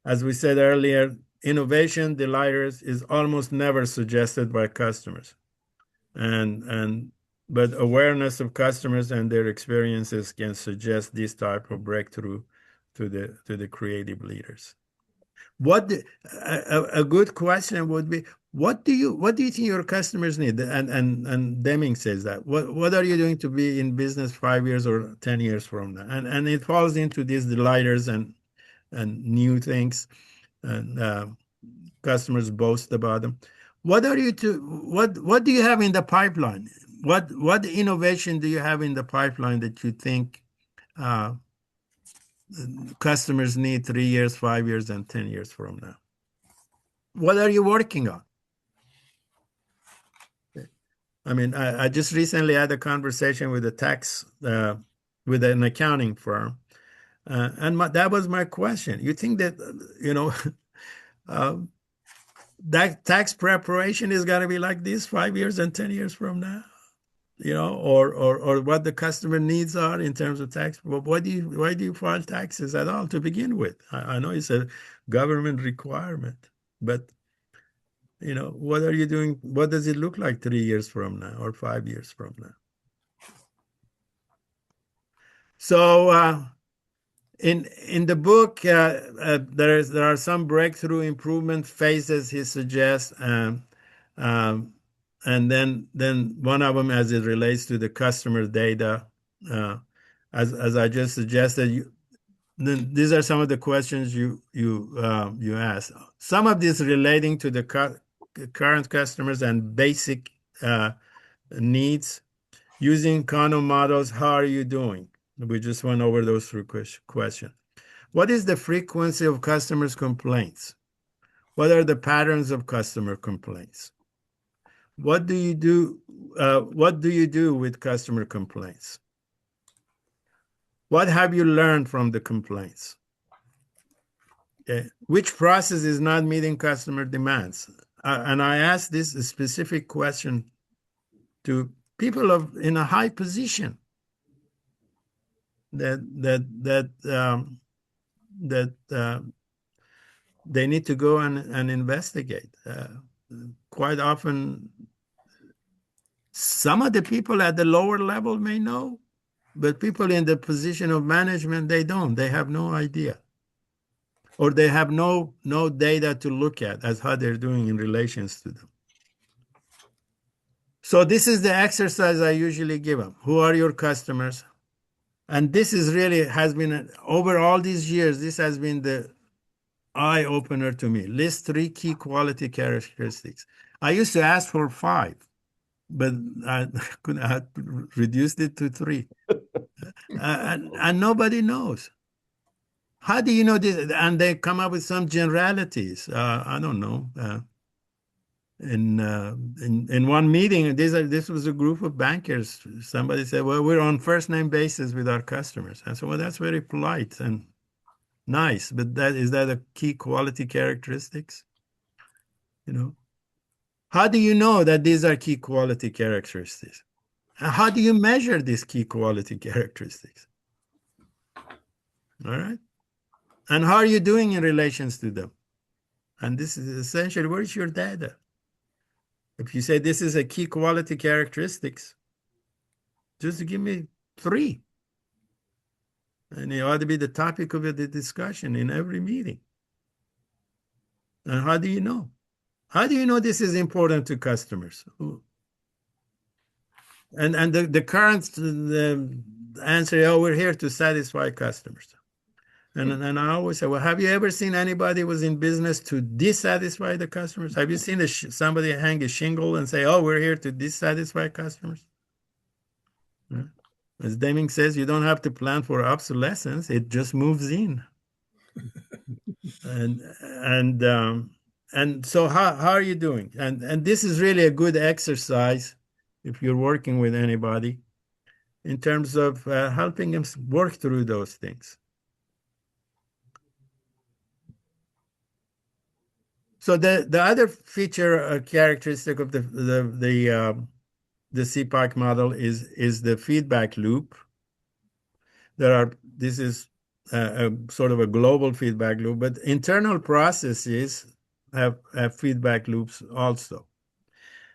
as we said earlier, innovation delighters is almost never suggested by customers, and but awareness of customers and their experiences can suggest this type of breakthrough to the creative leaders. A good question would be, what do you think your customers need? And Deming says that. What are you doing to be in business 5 years or 10 years from now? And it falls into these delighters and new things, and customers boast about them. What do you have in the pipeline? What innovation do you have in the pipeline that you think uh, customers need 3 years, 5 years, and 10 years from now? What are you working on? I mean, I just recently had a conversation with with an accounting firm, and that was my question. You think that, uh, that tax preparation is going to be like this 5 years and 10 years from now? Or what the customer needs are in terms of tax. Well, why do you file taxes at all to begin with? I know it's a government requirement, but what are you doing? What does it look like 3 years from now or 5 years from now? So in the book, there are some breakthrough improvement phases he suggests, and then one of them, as it relates to the customer data, uh, as I just suggested, these are some of the questions you ask. Some of these relating to the current customers and basic needs. Using Kano models, how are you doing? We just went over those three questions. What is the frequency of customers' complaints? What are the patterns of customer complaints? What do you do? What do you do with customer complaints? What have you learned from the complaints? Okay. Which process is not meeting customer demands? And I asked this specific question to people in a high position that they need to go and investigate. Quite often, some of the people at the lower level may know, but people in the position of management, they don't. They have no idea, or they have no data to look at as how they're doing in relations to them. So this is the exercise I usually give them. Who are your customers? And this is really has been, over all these years, this has been the eye opener to me. List 3 key quality characteristics. I used to ask for 5. but I could have reduced it to 3. And nobody knows. How do you know this? And they come up with some generalities. I don't know. In one meeting, this was a group of bankers. Somebody said, "Well, we're on first name basis with our customers." I said, "Well, that's very polite and nice, but that is that a key quality characteristics? You know, how do you know that these are key quality characteristics? And how do you measure these key quality characteristics? All right, and how are you doing in relations to them? And this is essentially where's your data? If you say this is a key quality characteristics, just give me 3. And it ought to be the topic of the discussion in every meeting. And how do you know? How do you know this is important to customers? And the current the answer, oh, we're here to satisfy customers. And I always say, well, have you ever seen anybody who was in business to dissatisfy the customers? Have you seen somebody hang a shingle and say, oh, we're here to dissatisfy customers? Yeah. As Deming says, you don't have to plan for obsolescence; it just moves in. and and and so how are you doing? And this is really a good exercise if you're working with anybody in terms of helping them work through those things. So the other feature characteristic of the CPAC model is the feedback loop. This is a sort of a global feedback loop, but internal processes have feedback loops also.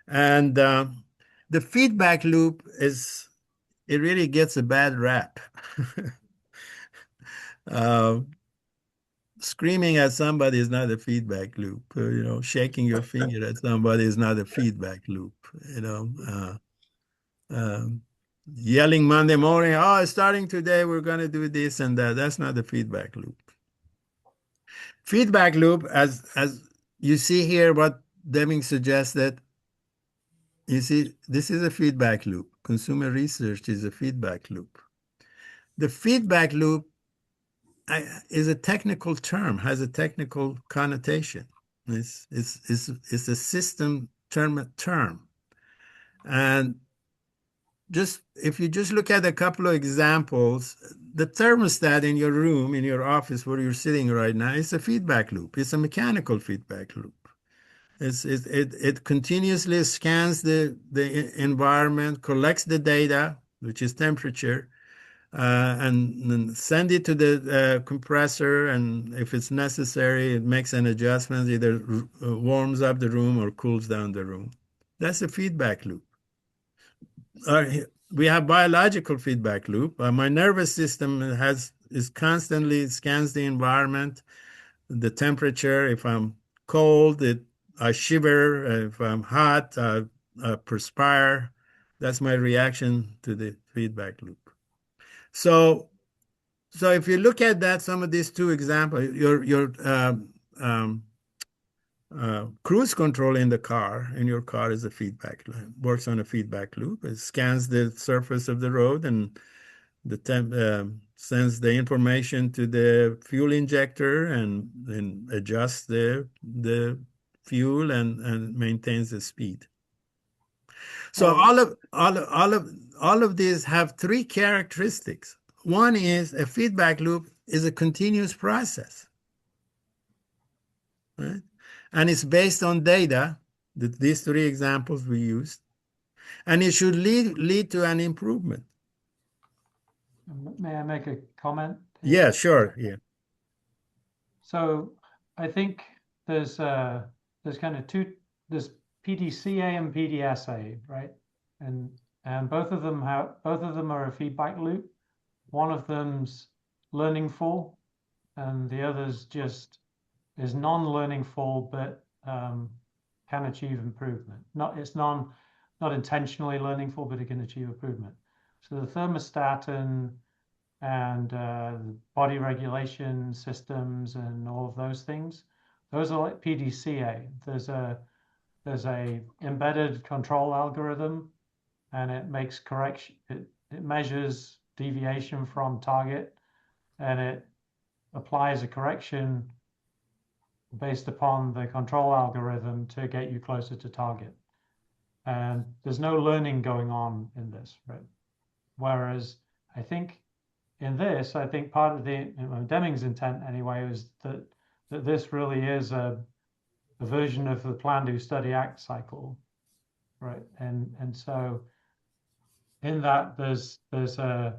And the feedback loop it really gets a bad rap. Screaming at somebody is not a feedback loop. Shaking your finger at somebody is not a feedback loop. Um, Yelling Monday morning, oh, starting today, we're going to do this and that. That's not a feedback loop. Feedback loop, as you see here, what Deming suggested, you see, this is a feedback loop. Consumer research is a feedback loop. The feedback loop is a technical term, has a technical connotation. It's a system term. And if you just look at a couple of examples, the thermostat in your room, in your office where you're sitting right now, is a feedback loop. It's a mechanical feedback loop. It continuously scans the environment, collects the data, which is temperature, and send it to the compressor. And if it's necessary, it makes an adjustment, either warms up the room or cools down the room. That's a feedback loop. We have biological feedback loop. My nervous system is constantly scans the environment, the temperature. If I'm cold, I shiver. If I'm hot, I perspire. That's my reaction to the feedback loop. So if you look at that, some of these 2 examples, your cruise control in your car is a feedback loop, works on a feedback loop. It scans the surface of the road and sends the information to the fuel injector and then adjusts the fuel and maintains the speed. So all of these have 3 characteristics. One is a feedback loop is a continuous process, right? And it's based on data, these 3 examples we used, and it should lead to an improvement. May I make a comment here? Yeah, sure. Yeah. So I think there's kind of 2, there's PDCA and PDSA, right? And both of them are a feedback loop. One of them's learning full, and the other's just is non-learning full, but can achieve improvement. It's not intentionally learning full, but it can achieve improvement. So the thermostat and body regulation systems and all of those things, those are like PDCA. There's a there's a embedded control algorithm, and it makes correction. It measures deviation from target, and it applies a correction based upon the control algorithm to get you closer to target. And there's no learning going on in this, right? Whereas I think in this, I think part of the Deming's intent anyway was that this really is a version of the plan, do, study, act cycle, right? And so in that there's a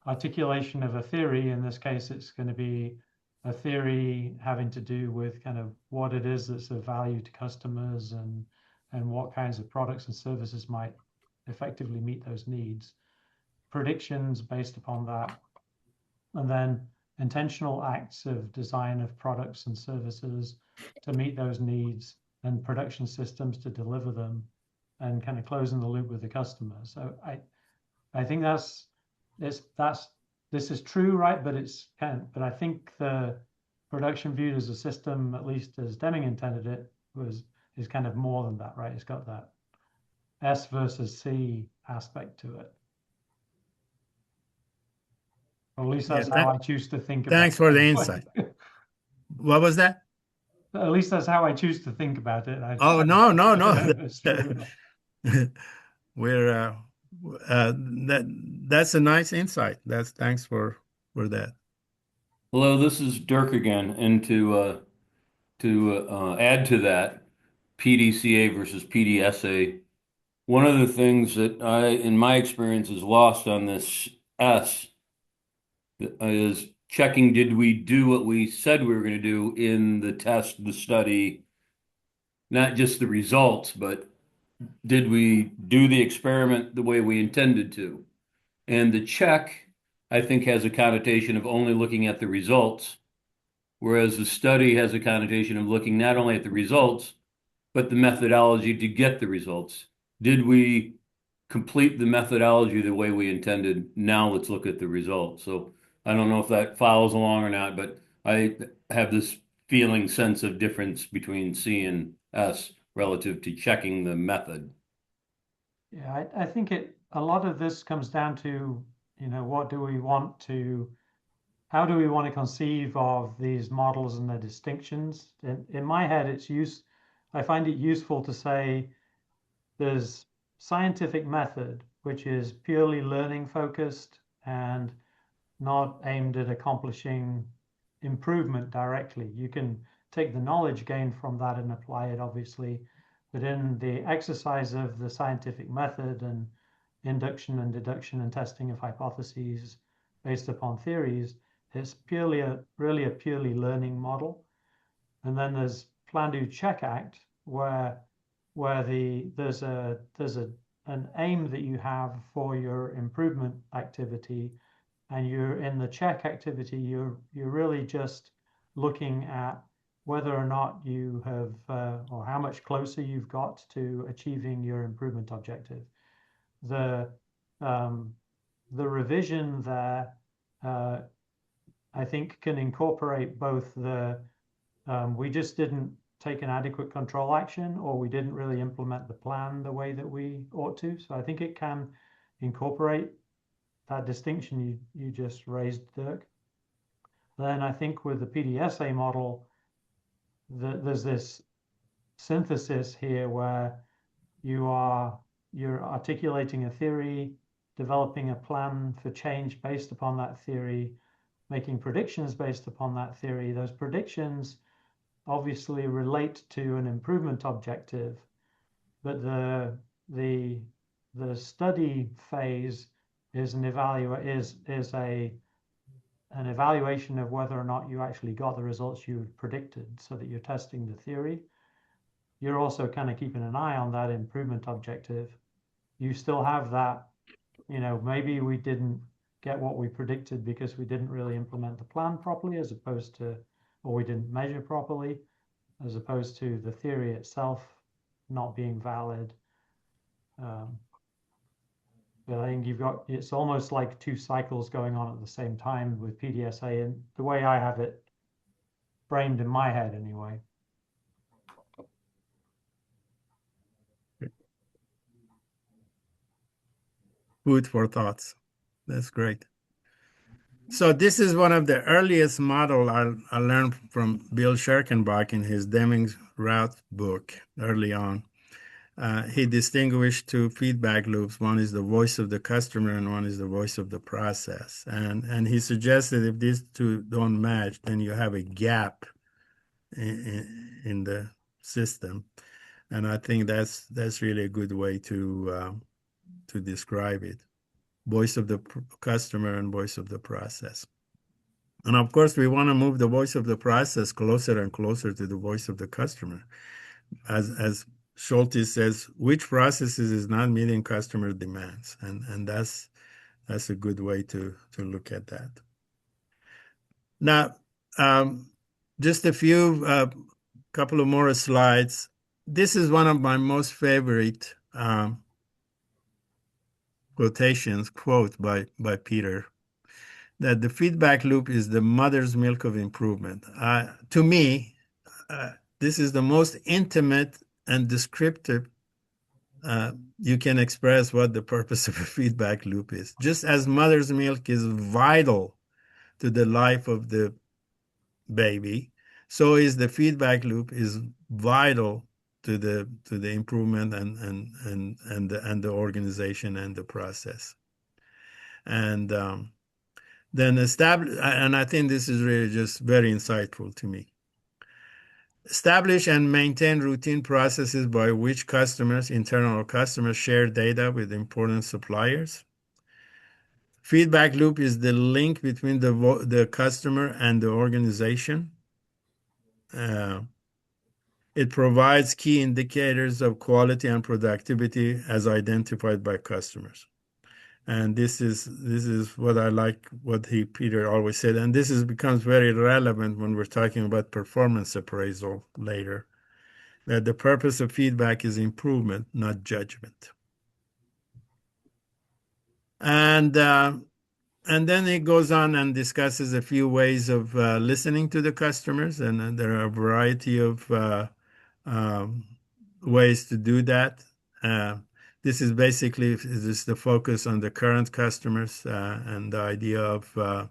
articulation of a theory. In this case, it's going to be a theory having to do with kind of what it is that's of value to customers and what kinds of products and services might effectively meet those needs. Predictions based upon that, and then intentional acts of design of products and services to meet those needs, and production systems to deliver them, and kind of closing the loop with the customer. So I think this is true, right? But but I think the production viewed as a system, at least as Deming intended it, is kind of more than that, right? It's got that S versus C aspect to it. Or at least that's how I choose to think about it. Thanks for the insight. What was that? At least that's how I choose to think about it. Oh, no. It's true. We're that's a nice insight. Thanks for that. Hello, this is Dirk again, and to add to that, PDCA versus PDSA. One of the things that in my experience, is lost on this S is checking, did we do what we said we were going to do in the test, the study, not just the results, but did we do the experiment the way we intended to? And the check, I think, has a connotation of only looking at the results, whereas the study has a connotation of looking not only at the results, but the methodology to get the results. Did we complete the methodology the way we intended? Now let's look at the results. So I don't know if that follows along or not, but I have this sense of difference between C and S relative to checking the method. Yeah, I think a lot of this comes down to, how do we want to conceive of these models and their distinctions? In my head, I find it useful to say there's scientific method, which is purely learning focused and not aimed at accomplishing improvement directly. You can take the knowledge gained from that and apply it, obviously, but in the exercise of the scientific method and induction and deduction and testing of hypotheses based upon theories, it's really a purely learning model. And then there's plan, do, check, act, where there's an aim that you have for your improvement activity, and you're in the check activity, you're really just looking at whether or not you have or how much closer you've got to achieving your improvement objective. The revision there, I think, can incorporate both we just didn't take an adequate control action, or we didn't really implement the plan the way that we ought to. So I think it can incorporate that distinction you just raised, Dirk. Then I think with the PDSA model, there's this synthesis here where you're articulating a theory, developing a plan for change based upon that theory, making predictions based upon that theory. Those predictions obviously relate to an improvement objective, but the study phase is an evaluation of whether or not you actually got the results you predicted, so that you're testing the theory. You're also kind of keeping an eye on that improvement objective. You still have that, maybe we didn't get what we predicted because we didn't really implement the plan properly, or we didn't measure properly, as opposed to the theory itself not being valid. But I think it's almost like two cycles going on at the same time with PDSA, and the way I have it framed in my head anyway. food for thoughts. That's great. So this is one of the earliest model I learned from Bill Scherkenbach in his Deming's route book early on. He distinguished two feedback loops. One is the voice of the customer and one is the voice of the process. And he suggested if these two don't match, then you have a gap in the system. And I think that's really a good way to describe it. Voice of the customer and voice of the process. And of course, we want to move the voice of the process closer and closer to the voice of the customer. As Scholtes says, which processes is not meeting customer demands? And that's a good way to look at that. Now, just a few, couple of more slides. This is one of my most favorite quote by Peter, that the feedback loop is the mother's milk of improvement. To me, this is the most intimate and descriptive you can express what the purpose of a feedback loop is. Just as mother's milk is vital to the life of the baby, so is the feedback loop is vital to the improvement and the organization and the process. And then and I think this is really just very insightful to me. Establish and maintain routine processes by which internal customers, share data with important suppliers. Feedback loop is the link between the customer and the organization. It provides key indicators of quality and productivity as identified by customers. And this is what I like, what Peter always said. And this becomes very relevant when we're talking about performance appraisal later, that the purpose of feedback is improvement, not judgment. And then it goes on and discusses a few ways of listening to the customers, and there are a variety of ways to do that. This is basically just the focus on the current customers and the idea of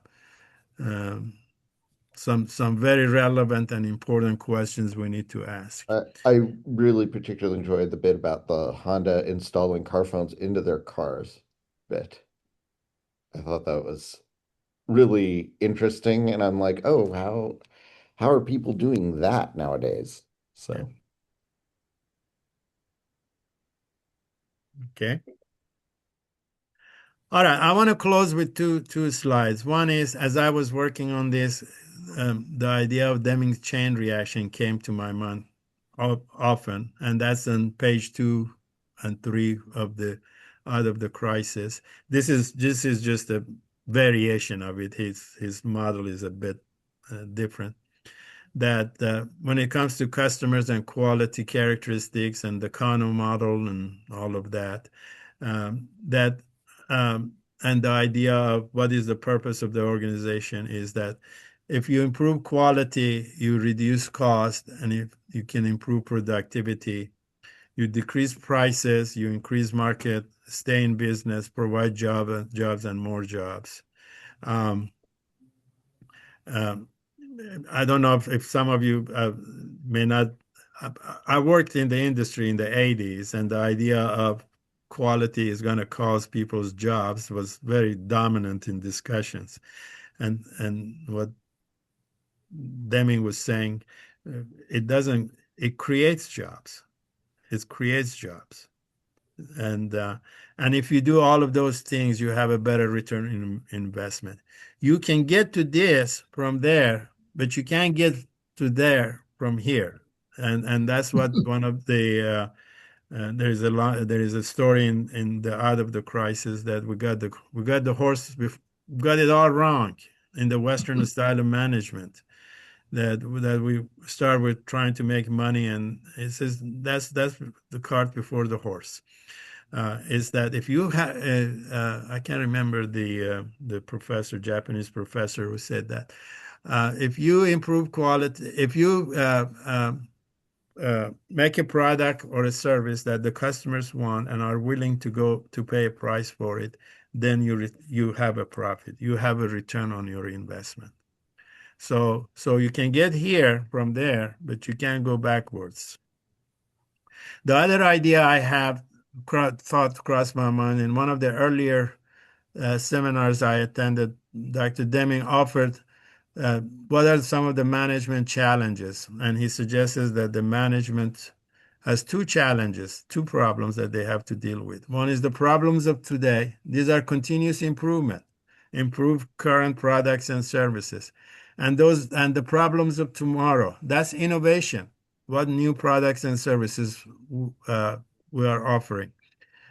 some very relevant and important questions we need to ask. I really particularly enjoyed the bit about the Honda installing car phones into their cars bit. I thought that was really interesting, and I'm like, oh, how are people doing that nowadays? So Okay. All right, I want to close with two slides. One is, as I was working on this, the idea of Deming's chain reaction came to my mind often, and that's on page 2 and 3 of the Out of the Crisis. This is just a variation of it. His model is a bit different. That when it comes to customers and quality characteristics and the Kano model and all of that, that and the idea of what is the purpose of the organization is that if you improve quality, you reduce cost, and if you can improve productivity, you decrease prices, you increase market, stay in business, provide jobs and more jobs. I don't know if some of you may not. I worked in the industry in the 80s, and the idea of quality is going to cost people's jobs was very dominant in discussions. And what Deming was saying, it creates jobs. It creates jobs. And if you do all of those things, you have a better return in investment. You can get to this from there, but you can't get to there from here. And that's what one of the there is a story in the Out of the Crisis that we got the horse, we got it all wrong in the Western style of management. That we start with trying to make money, and it says that's the cart before the horse. Is that if you have, I can't remember the professor, Japanese professor, who said that if you improve quality, if you make a product or a service that the customers want and are willing to go to pay a price for it, then you have a profit. You have a return on your investment. So you can get here from there, but you can't go backwards. The other idea I have thought crossed my mind in one of the earlier seminars I attended, Dr. Deming offered what are some of the management challenges? And he suggested that the management has two challenges, two problems that they have to deal with. One is the problems of today. These are continuous improvement, improve current products and services. And the problems of tomorrow, that's innovation. What new products and services we are offering.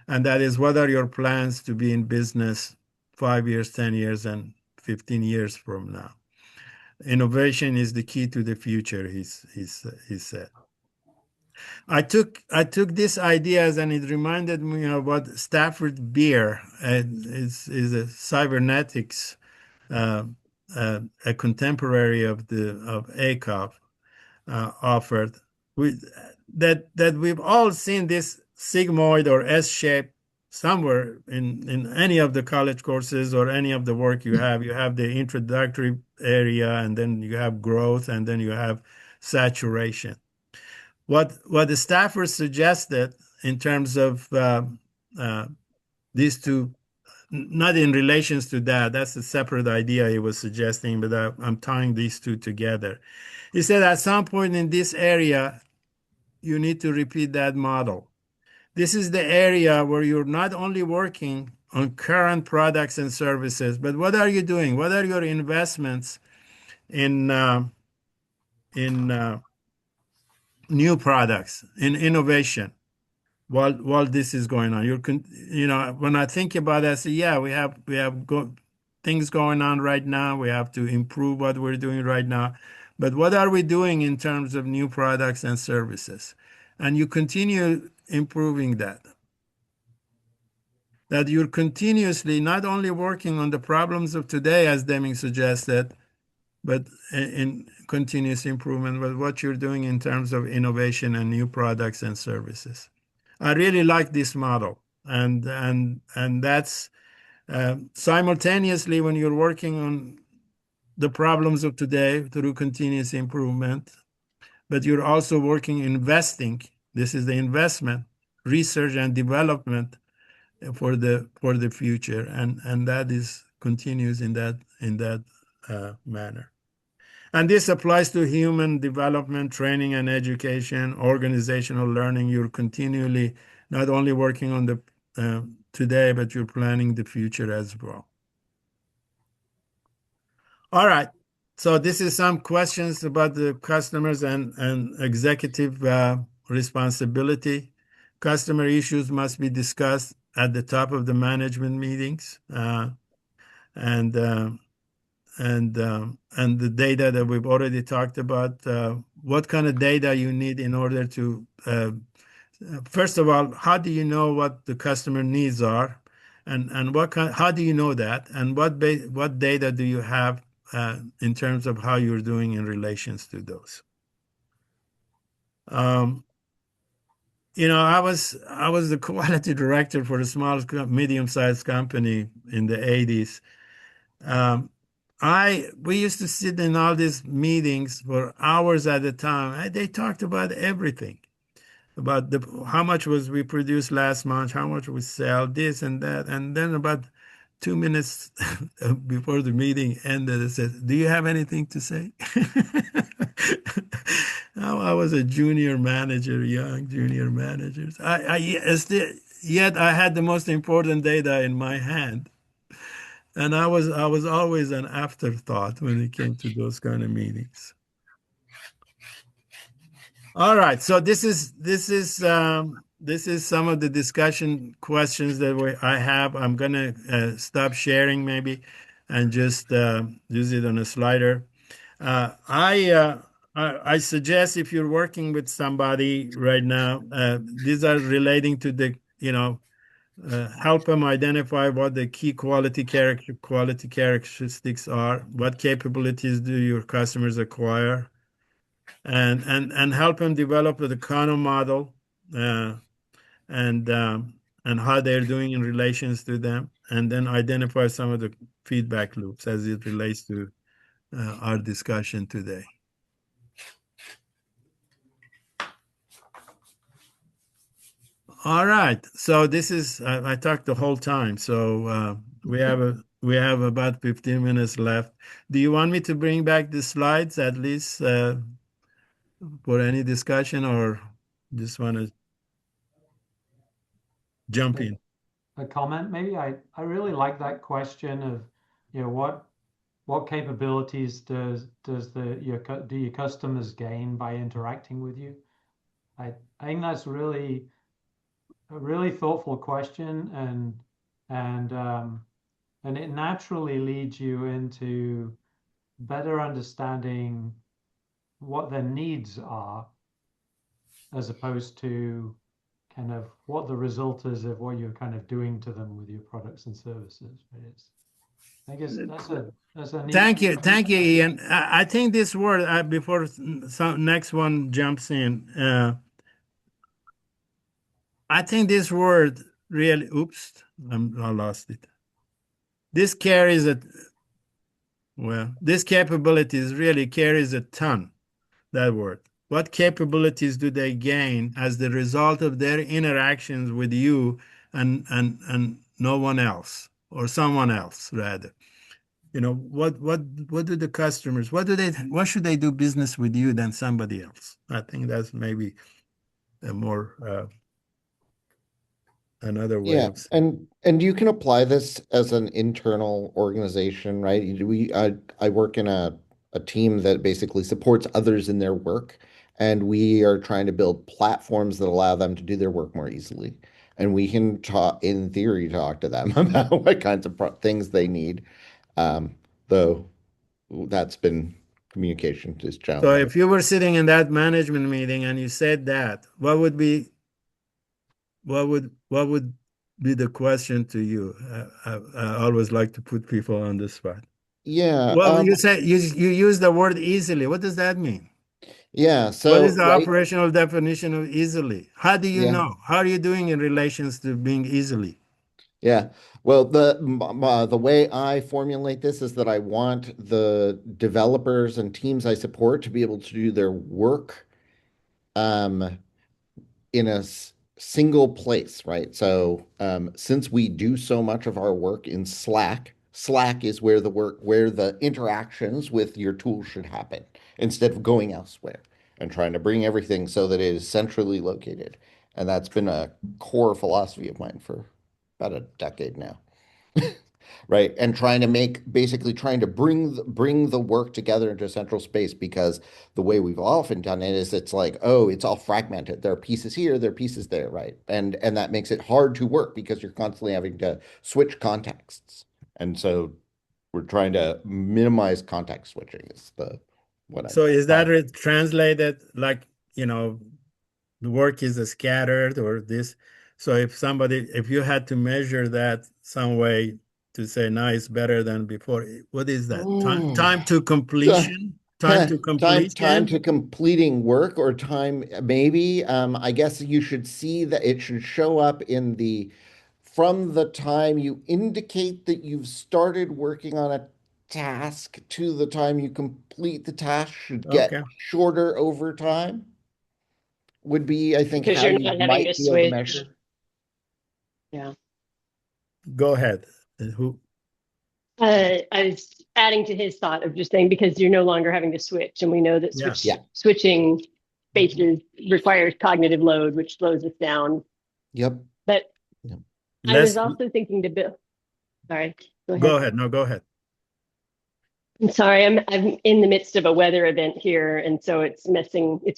And that is, what are your plans to be in business 5 years, 10 years, and 15 years from now? Innovation is the key to the future, he said. I took this ideas and it reminded me of what Stafford Beer is a cybernetics, uh, a contemporary of Ackoff, offered. We, that we've all seen this sigmoid or S shape somewhere in any of the college courses or any of the work you have. You have the introductory area, and then you have growth, and then you have saturation. What the staffers suggested in terms of these two, not in relations to that, that's a separate idea he was suggesting, but I'm tying these two together. He said at some point in this area, you need to repeat that model. This is the area where you're not only working on current products and services, but what are you doing? What are your investments in new products, in innovation, while this is going on? When I think about it, I say, yeah, we have things going on right now. We have to improve what we're doing right now. But what are we doing in terms of new products and services? And you continue improving that. That you're continuously not only working on the problems of today, as Deming suggested, but in continuous improvement, but what you're doing in terms of innovation and new products and services. I really like this model, and that's simultaneously when you're working on the problems of today through continuous improvement, but you're also working investing. This is the investment, research and development for the future, and that is continues in that manner. And this applies to human development, training and education, organizational learning. You're continually not only working on the today, but you're planning the future as well. All right. So this is some questions about the customers and executive responsibility. Customer issues must be discussed at the top of the management meetings, and the data that we've already talked about. What kind of data you need in order to, first of all, how do you know what the customer needs are, and how do you know that, and what data do you have in terms of how you're doing in relations to those? I was the quality director for a small, medium-sized company in the 80s. We used to sit in all these meetings for hours at a time. They talked about everything, about how much was we produced last month, how much we sell, this and that, and then about 2 minutes before the meeting ended, it said, "Do you have anything to say?" I was a junior manager, young junior managers. Yet I had the most important data in my hand. And I was always an afterthought when it came to those kind of meetings. All right, so this is some of the discussion questions that I have. I'm gonna stop sharing maybe, and just use it on a slider. I suggest if you're working with somebody right now, these are relating to the help them identify what the key quality characteristics are. What capabilities do your customers acquire? and help them develop the Kano model, and how they're doing in relations to them, and then identify some of the feedback loops as it relates to our discussion today. All right. So this is I talked the whole time. So we have about 15 minutes left. Do you want me to bring back the slides at least for any discussion, or just want to jump in? A comment maybe. I really like that question of, what capabilities do your customers gain by interacting with you? I think that's really a really thoughtful question, and it naturally leads you into better understanding what their needs are, as opposed to kind of what the result is of what you're kind of doing to them with your products and services. Right? I guess that's a neat. Thank you, Ian. I think this word before some next one jumps in. I think this word really. Oops, I lost it. This carries a well. This capabilities really carries a ton. That word. What capabilities do they gain as the result of their interactions with you and no one else, or someone else rather? What do the customers, what should they do business with you than somebody else? I think that's maybe a more another way Yeah, of saying. and you can apply this as an internal organization, right? I work in a team that basically supports others in their work, and we are trying to build platforms that allow them to do their work more easily. And we can talk, in theory, talk to them about what kinds of things they need. Though that's been communication is So challenging. if you were sitting in that management meeting and you said that, what would be the question to you? I always like to put people on the spot. Yeah, Well, you say you use the word easily. What does that mean? yeah. What is So the right, operational definition of easily? How do you yeah. know? How are you doing in relations to being easily? Yeah. Well, the way I formulate this is that I want the developers and teams I support to be able to do their work um, in a single place, right? So since we do so much of our work in Slack, Slack is where the interactions with your tool should happen instead of going elsewhere and trying to bring everything so that it is centrally located. And that's been a core philosophy of mine for about a decade now. Right, and basically trying to bring the work together into a central space, because the way we've often done it is it's like, oh, it's all fragmented, there are pieces here, there are pieces there, right, and that makes it hard to work because you're constantly having to switch contexts. And so we're trying to minimize context switching is the what I'm So is that trying. translated like, the work is scattered or this? So if you had to measure that some way to say, no, it's better than before, what is that? Time to So, completion? Time to time completion? to completing work, or time maybe. I guess you should see that it should show up in the from the time you indicate that you've started working on a task to the time you complete the task should get Okay. shorter over time, would be, I think, because how you're you not having to might be able to switch. measure. Yeah. Go ahead. Who? I was adding to his thought of just saying, because you're no longer having to switch, and we know that Yeah. Yeah. switching spaces requires cognitive load, which slows us down. Yep. But Yep. I was Let's also thinking to Bill. Sorry, go go ahead. ahead. No, go ahead. I'm sorry, I'm in the midst of a weather event here, and so it's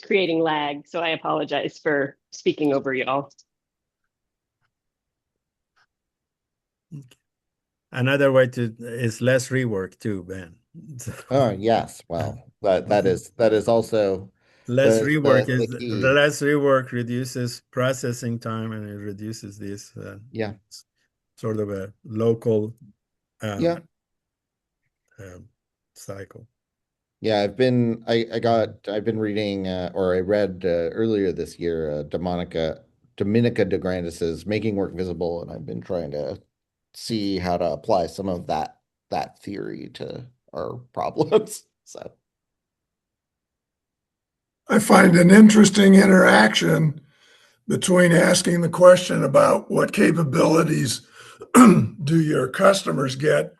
creating lag. So I apologize for speaking over y'all. Another way to is less rework too, Ben. So, Oh, yes. Well, that is also less the rework the is the the key. less rework reduces processing time, and it reduces this Yeah. sort of a local Yeah. um, um, cycle. Yeah, I've been reading, or I read earlier this year, Dominica de Grandis's Making Work Visible, and I've been trying to see how to apply some of that theory to our problems. So I find an interesting interaction between asking the question about what capabilities do your customers get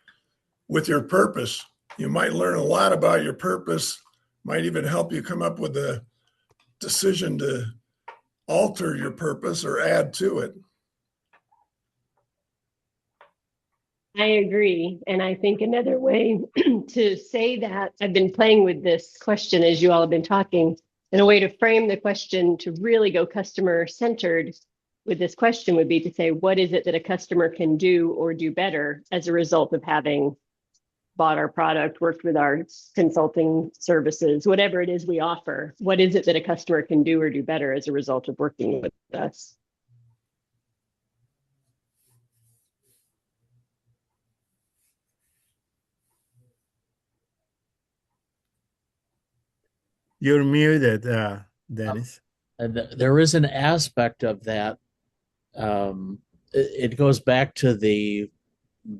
with your purpose. You might learn a lot about your purpose, might even help you come up with a decision to alter your purpose or add to it. I agree. And I think another way to say that, I've been playing with this question as you all have been talking, and a way to frame the question to really go customer centered with this question would be to say, what is it that a customer can do or do better as a result of having bought our product, worked with our consulting services, whatever it is we offer? What is it that a customer can do or do better as a result of working with us? You're muted, Dennis. And there is an aspect of that. It goes back to the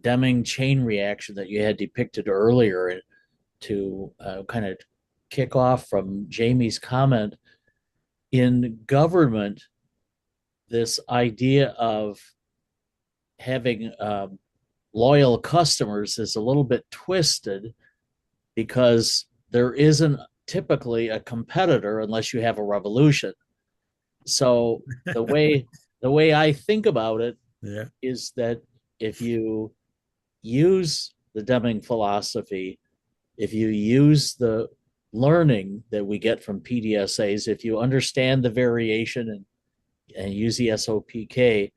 Deming chain reaction that you had depicted earlier to kind of kick off from Jamie's comment. In government, this idea of having loyal customers is a little bit twisted because there isn't typically a competitor unless you have a revolution. So the way I think about it is that if you use the Deming philosophy, if you use the learning that we get from PDSAs, if you understand the variation and use the SOPK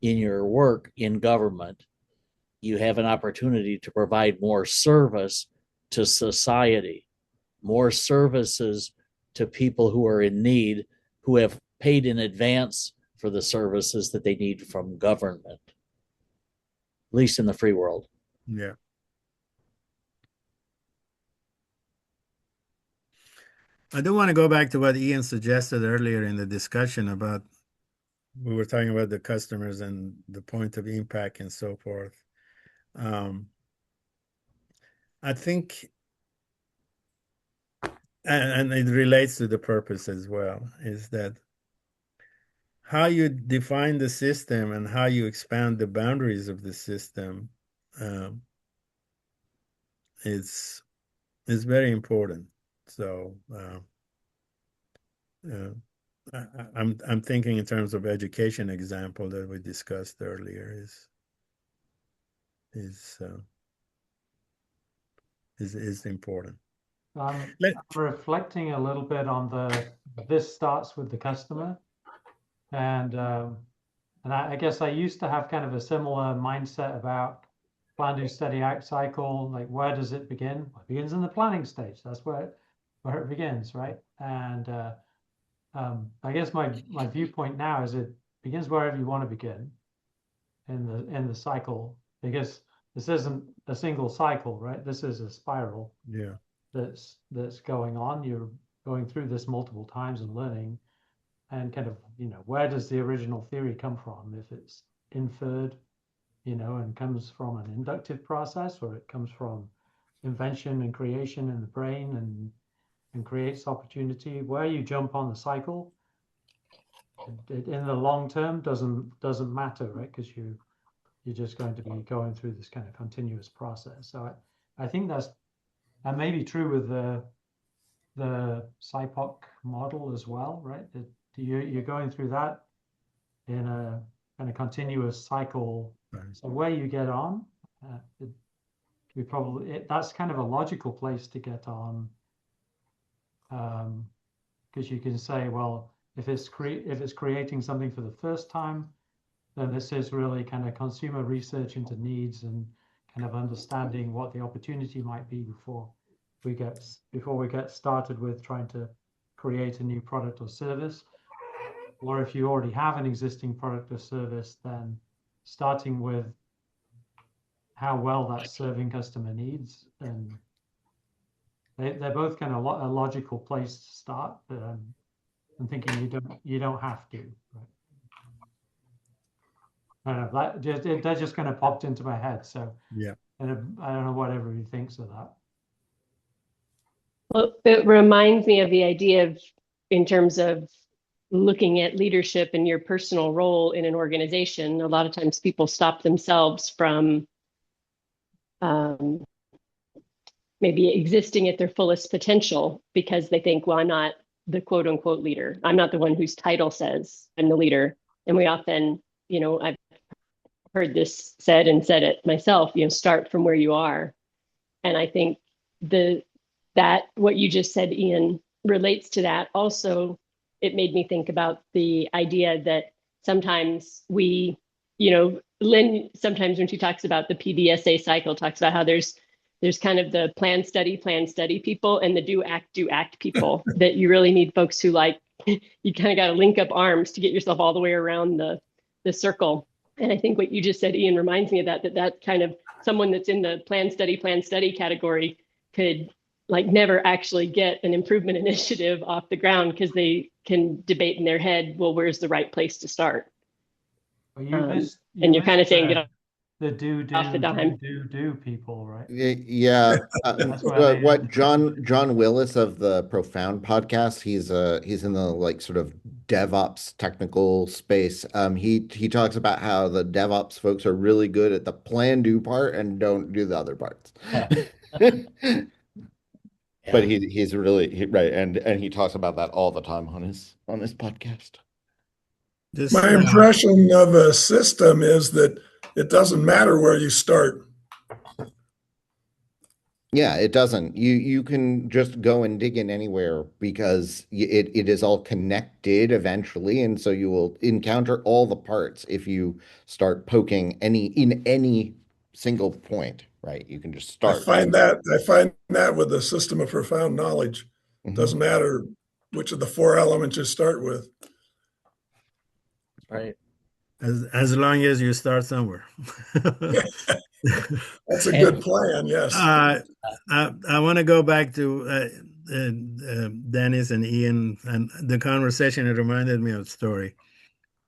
in your work in government, you have an opportunity to provide more service to society, more services to people who are in need, who have paid in advance for the services that they need from government, at least in the free world. Yeah. I do want to go back to what Ian suggested earlier in the discussion about, we were talking about the customers and the point of impact and so forth. I think, and it relates to the purpose as well, is that how you define the system and how you expand the boundaries of the system is very important. So I'm thinking in terms of education example that we discussed earlier is important. I'm reflecting a little bit on this starts with the customer, and I guess I used to have kind of a similar mindset about plan, do, study, act cycle. Like, where does it begin? Well, it begins in the planning stage. That's where it begins, right? And I guess my viewpoint now is it begins wherever you want to begin in the cycle, because this isn't a single cycle, right? This is a spiral. Yeah. That's going on. You're going through this multiple times and learning, and kind of, where does the original theory come from? If it's inferred, and comes from an inductive process, or it comes from invention and creation in the brain and creates opportunity, where you jump on the cycle, in the long term doesn't matter, right? Because you're just going to be going through this kind of continuous process. So I think that may be true with the SIPOC model as well, right? That you're going through that in a kind of continuous cycle. Right. So where you get on, that's kind of a logical place to get on, because you can say, well, if it's creating something for the first time, then this is really kind of consumer research into needs and kind of understanding what the opportunity might be before we get started with trying to create a new product or service. Or if you already have an existing product or service, then starting with how well that's serving customer needs, and they're both kind of a logical place to start. I'm thinking you don't have to. Right? I don't know, that just kind of popped into my head. So Yeah. and I don't know what everybody thinks of that. Well, it reminds me of the idea of, in terms of looking at leadership and your personal role in an organization, a lot of times people stop themselves from um, maybe existing at their fullest potential because they think, well, I'm not the quote unquote leader. I'm not the one whose title says I'm the leader. And we often, I've heard this said and said it myself, start from where you are. And I think that what you just said, Ian, relates to that. Also, it made me think about the idea that sometimes Lynn, sometimes when she talks about the PDSA cycle, talks about how there's kind of the plan, study people and the do, act people that you really need folks who you kind of got to link up arms to get yourself all the way around the circle. And I think what you just said, Ian, reminds me of that kind of someone that's in the plan, study category could never actually get an improvement initiative off the ground because they can debate in their head, well, where's the right place to start? Well, And you're kind of saying, get the off the dime. do people, right? Yeah, That's where they what John Willis of the Profound podcast, he's in the sort of DevOps technical space. He talks about how the DevOps folks are really good at the plan do part and don't do the other parts. But he's really right, and he talks about that all the time on his podcast. My impression of a system is that it doesn't matter where you start. Yeah, it doesn't. You can just go and dig in anywhere because it is all connected eventually, and so you will encounter all the parts if you start poking in any single point, right? You can just start. I find that with the system of profound knowledge, doesn't matter which of the four elements you start with. Right. As long as you start somewhere. That's a good plan, yes. I want to go back to Dennis and Ian and the conversation. It reminded me of a story.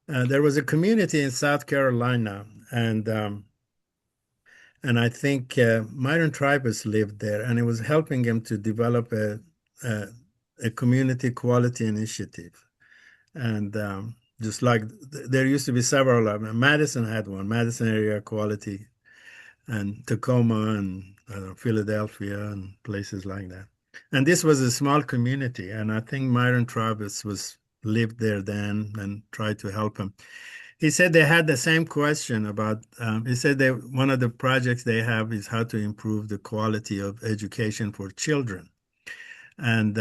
There was a community in South Carolina, and I think Myron tribers lived there, and it was helping him to develop a community quality initiative. And just like there used to be several of them. Madison had one, Madison Area Quality, and Tacoma and Philadelphia and places like that. And this was a small community, and I think Myron Travis lived there then and tried to help him. He said they had the same question about. He said one of the projects they have is how to improve the quality of education for children, and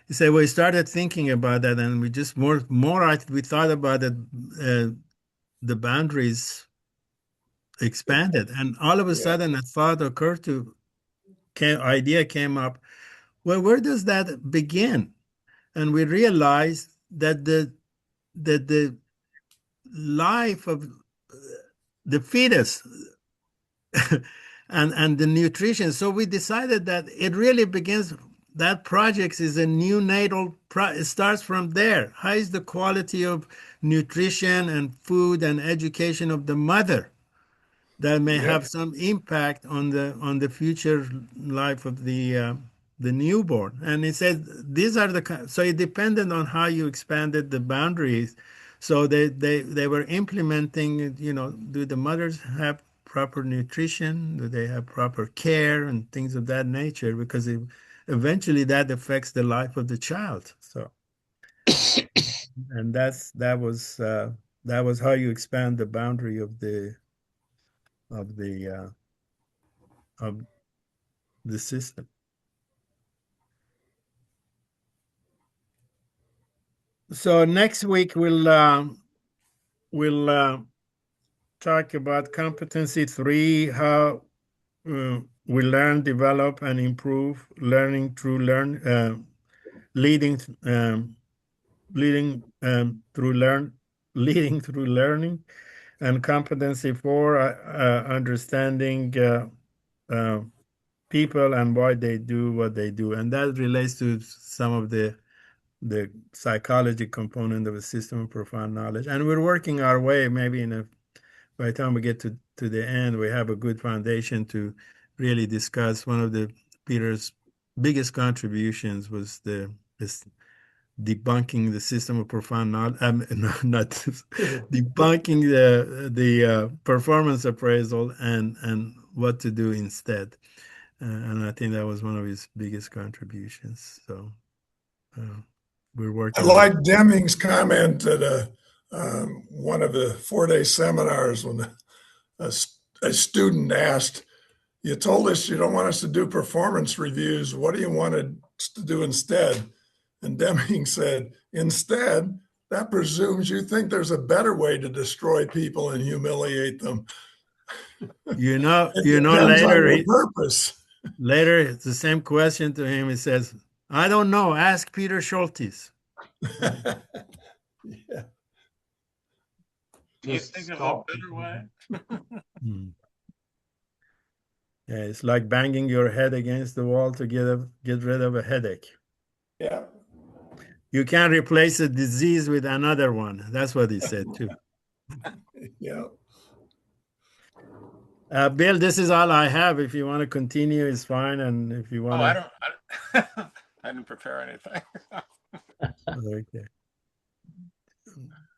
he said we started thinking about that, and we just we thought about it, the boundaries expanded, and all of a sudden a thought idea came up. Well, where does that begin? And we realized that the life of the fetus and the nutrition. So we decided that it really begins. That project is a neonatal. It starts from there. How is the quality of nutrition and food and education of the mother? That may have some impact on the future life of the newborn. And he said these are so it depended on how you expanded the boundaries. So they were implementing, do the mothers have proper nutrition? Do they have proper care and things of that nature? Because eventually that affects the life of the child. So, and that was how you expand the boundary of the of the of the system. So next week we'll talk about competency 3, how we learn, develop, and improve learning through leading leading through leading through learning, and competency 4, understanding people and why they do what they do. And that relates to some of the psychology component of a system of profound knowledge. And we're working our way, maybe by the time we get to the end, we have a good foundation to really discuss. One of the Peter's biggest contributions was this debunking the system of profound knowledge, not debunking the performance appraisal and what to do instead. And I think that was one of his biggest contributions. So we're I working on. like Deming's comment at one of the 4-day seminars when a student asked, "You told us you don't want us to do performance reviews. What do you want us to do instead?" And Deming said, "Instead, that presumes you think there's a better way to destroy people and humiliate them. You know, It depends on your purpose." later it's the same question to him. He says, "I don't know. Ask Peter Scholtes." Yeah. Can you Just think of a stop. better way? Hmm. Yeah, it's like banging your head against the wall to get rid of a headache. Yeah. You can't replace a disease with another one. That's what he said too. Yeah. Bill, this is all I have. If you want to continue, it's fine. And if you Oh, want I to, don't. I didn't prepare anything. okay,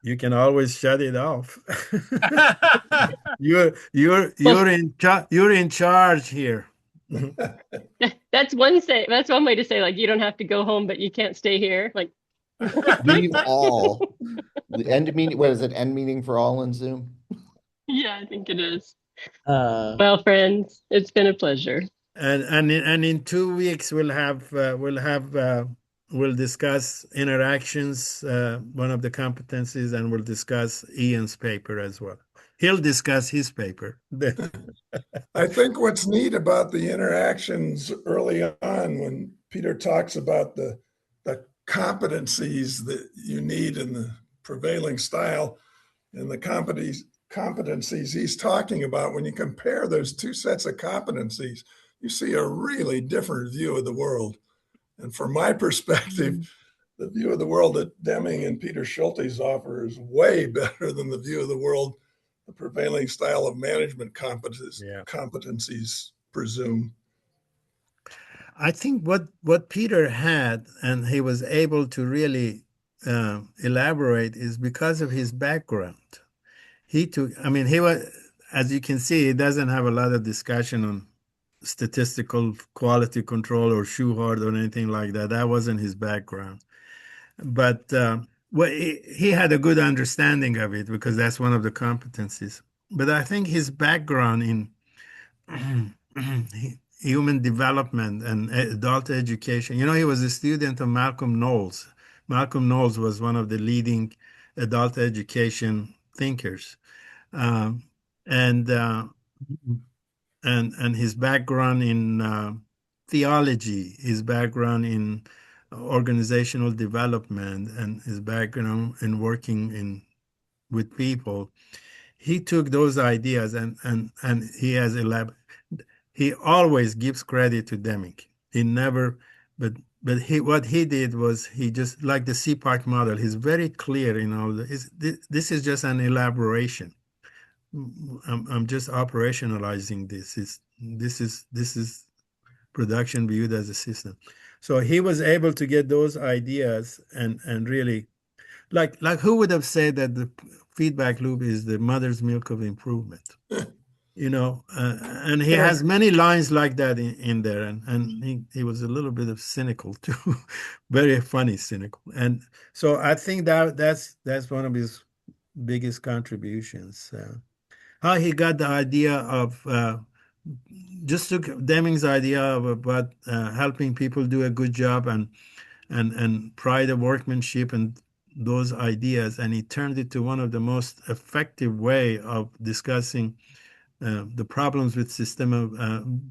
you can always shut it off. You're in charge here. That's one way to say, like, you don't have to go home, but you can't stay here. Like, Leave all. The end meaning, what is it? End meaning for all in Zoom? yeah, I think it is. Uh, Well, friends, it's been a pleasure. And in 2 weeks we'll discuss interactions, one of the competencies, and we'll discuss Ian's paper as well. He'll discuss his paper. I think what's neat about the interactions early on when Peter talks about the competencies that you need in the prevailing style and the competencies he's talking about, when you compare those two sets of competencies, you see a really different view of the world. And from my perspective, the view of the world that Deming and Peter Scholtes offer is way better than the view of the world the prevailing style of management competencies presume. I think what Peter had, and he was able to really elaborate, is because of his background. He was, as you can see, he doesn't have a lot of discussion on statistical quality control or Cohort or anything like that. That wasn't his background. But he had a good understanding of it because that's one of the competencies. But I think his background in human development and adult education, he was a student of Malcolm Knowles. Malcolm Knowles was one of the leading adult education thinkers. Um, and his background in theology, his background in organizational development, and his background in working with people, he took those ideas and he has elaborated. He always gives credit to Deming. He never, but what he did was he just like the CPAC model. He's very clear in all this is just an elaboration. I'm just operationalizing this. This is production viewed as a system. So he was able to get those ideas and really like who would have said that the feedback loop is the mother's milk of improvement? And he has many lines like that in there, and he was a little bit of cynical too, very funny cynical. And so I think that's one of his biggest contributions. How he got the idea of just took Deming's idea of about helping people do a good job and pride of workmanship and those ideas, and he turned it to one of the most effective way of discussing the problems with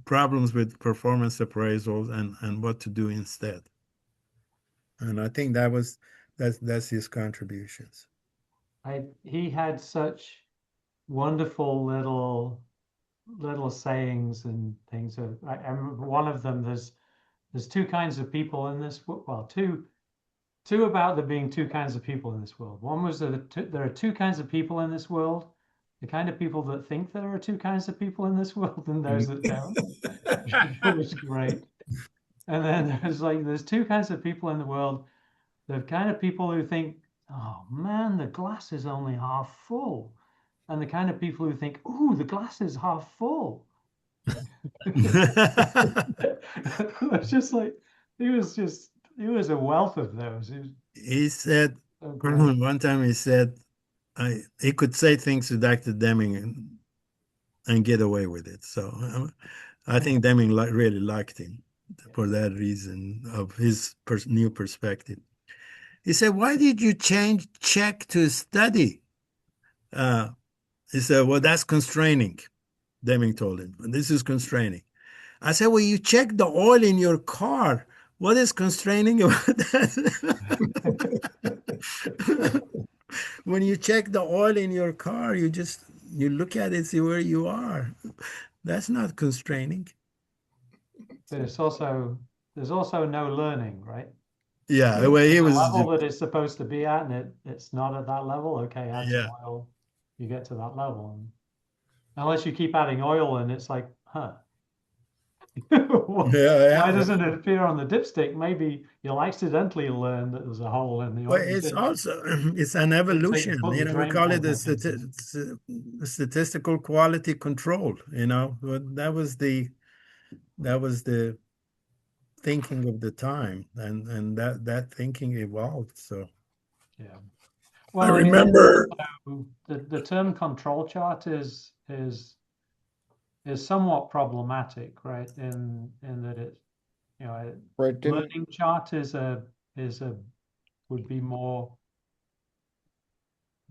problems with performance appraisals and what to do instead. And I think that's his contributions. He had such wonderful little little sayings and things. I remember one of them. There's two kinds of people in this. Well, two about there being two kinds of people in this world. One was that there are two kinds of people in this world. The kind of people that think there are two kinds of people in this world, and those that don't, which was great. And then there's two kinds of people in the world. The kind of people who think, oh man, the glass is only half full. And the kind of people who think, oh, the glass is half full. It's just like he was a wealth of those. He was He said so great. one time he said he could say things to Dr. Deming and get away with it. So I think Deming really liked him for that reason of his new perspective. He said, "Why did you change check to study?" Uh, he said, "Well, that's constraining." Deming told him, "This is constraining." I said, "Well, you check the oil in your car. What is constraining about that?" When you check the oil in your car, you look at it, see where you are. That's not constraining. But there's also no learning, right? Yeah, well, he The was, level that it's supposed to be at, and it's not at that level. Okay, add some yeah, oil, you get to that level. And unless you keep adding oil, and it's like, huh, why yeah. doesn't it appear on the dipstick? Maybe you'll accidentally learn that there's a hole in the Well, oil. You it's didn't, also it's an didn't take evolution. put the We drain call it plug the back in. statistical quality control. Well, that was the thinking of the time, and that thinking evolved. So Yeah. I Well, I mean, there's remember, also the term control chart is somewhat problematic, right? In that it, you know, a Right, didn't learning chart is a would be more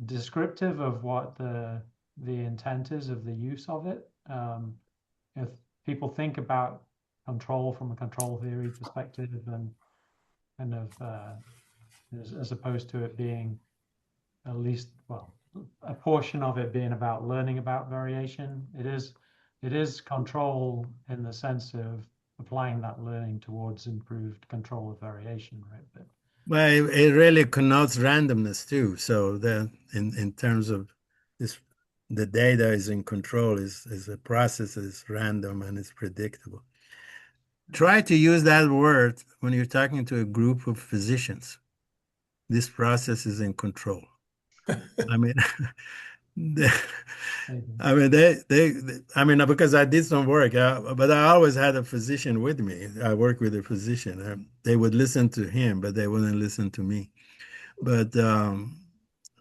descriptive of what the intent is of the use of it. If people think about control from a control theory perspective and kind of as opposed to it being at least, well, a portion of it being about learning about variation. It is control in the sense of applying that learning towards improved control of variation, right? But well, it really connotes randomness too. So that in terms of this, the data is in control, is a process that is random and is predictable. Try to use that word when you're talking to a group of physicians. This process is in control. I mean, they, I mean, I mean, because I did some work, but I always had a physician with me. I worked with a physician. They would listen to him, but they wouldn't listen to me. But, um,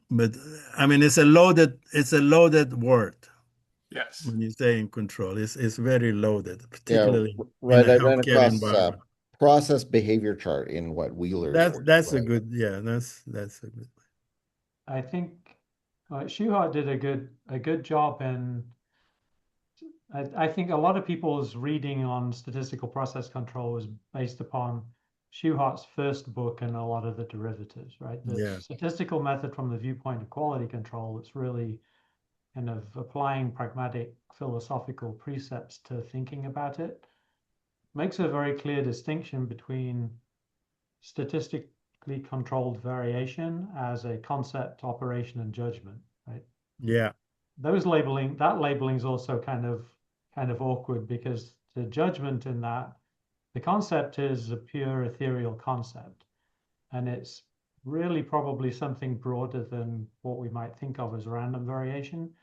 but I mean, it's a loaded word Yes. when you say in control. It's very loaded, yeah, particularly in right. a I ran healthcare across environment. process behavior chart in what Wheeler's work, That's a right? good, yeah, that's a good. I think Schuhart did a good job in. I think a lot of people's reading on statistical process control is based upon Schuhart's first book and a lot of the derivatives, right? The Yeah. statistical method from the viewpoint of quality control, it's really kind of applying pragmatic philosophical precepts to thinking about it. Makes a very clear distinction between statistically controlled variation as a concept, operation, and judgment, right? Yeah. That labeling is also kind of awkward because the judgment in that the concept is a pure ethereal concept, and it's really probably something broader than what we might think of as random variation.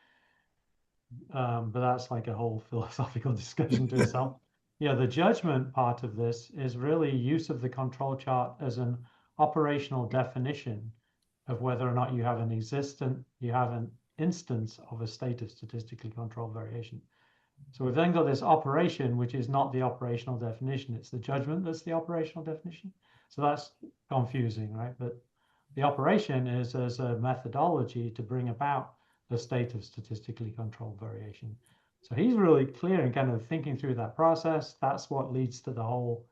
But that's like a whole philosophical discussion to itself. Yeah, the judgment part of this is really use of the control chart as an operational definition of whether or not you have an instance of a state of statistically controlled variation. So we've then got this operation, which is not the operational definition. It's the judgment that's the operational definition. So that's confusing, right? But the operation is as a methodology to bring about the state of statistically controlled variation. So he's really clear in kind of thinking through that process. That's what leads to the whole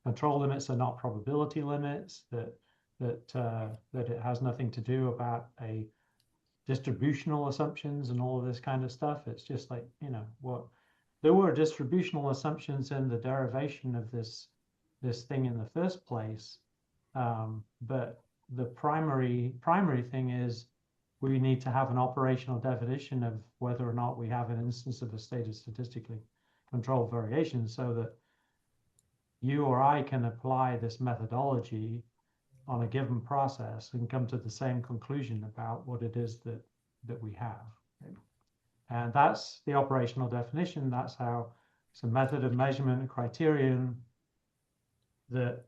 control limits are not probability limits, that it has nothing to do about a distributional assumptions and all of this kind of stuff. It's just like, what there were distributional assumptions in the derivation of this thing in the first place. But the primary thing is we need to have an operational definition of whether or not we have an instance of a state of statistically controlled variation, so that you or I can apply this methodology on a given process and come to the same conclusion about what it is that we have. And that's the operational definition. That's how it's a method of measurement, a criterion that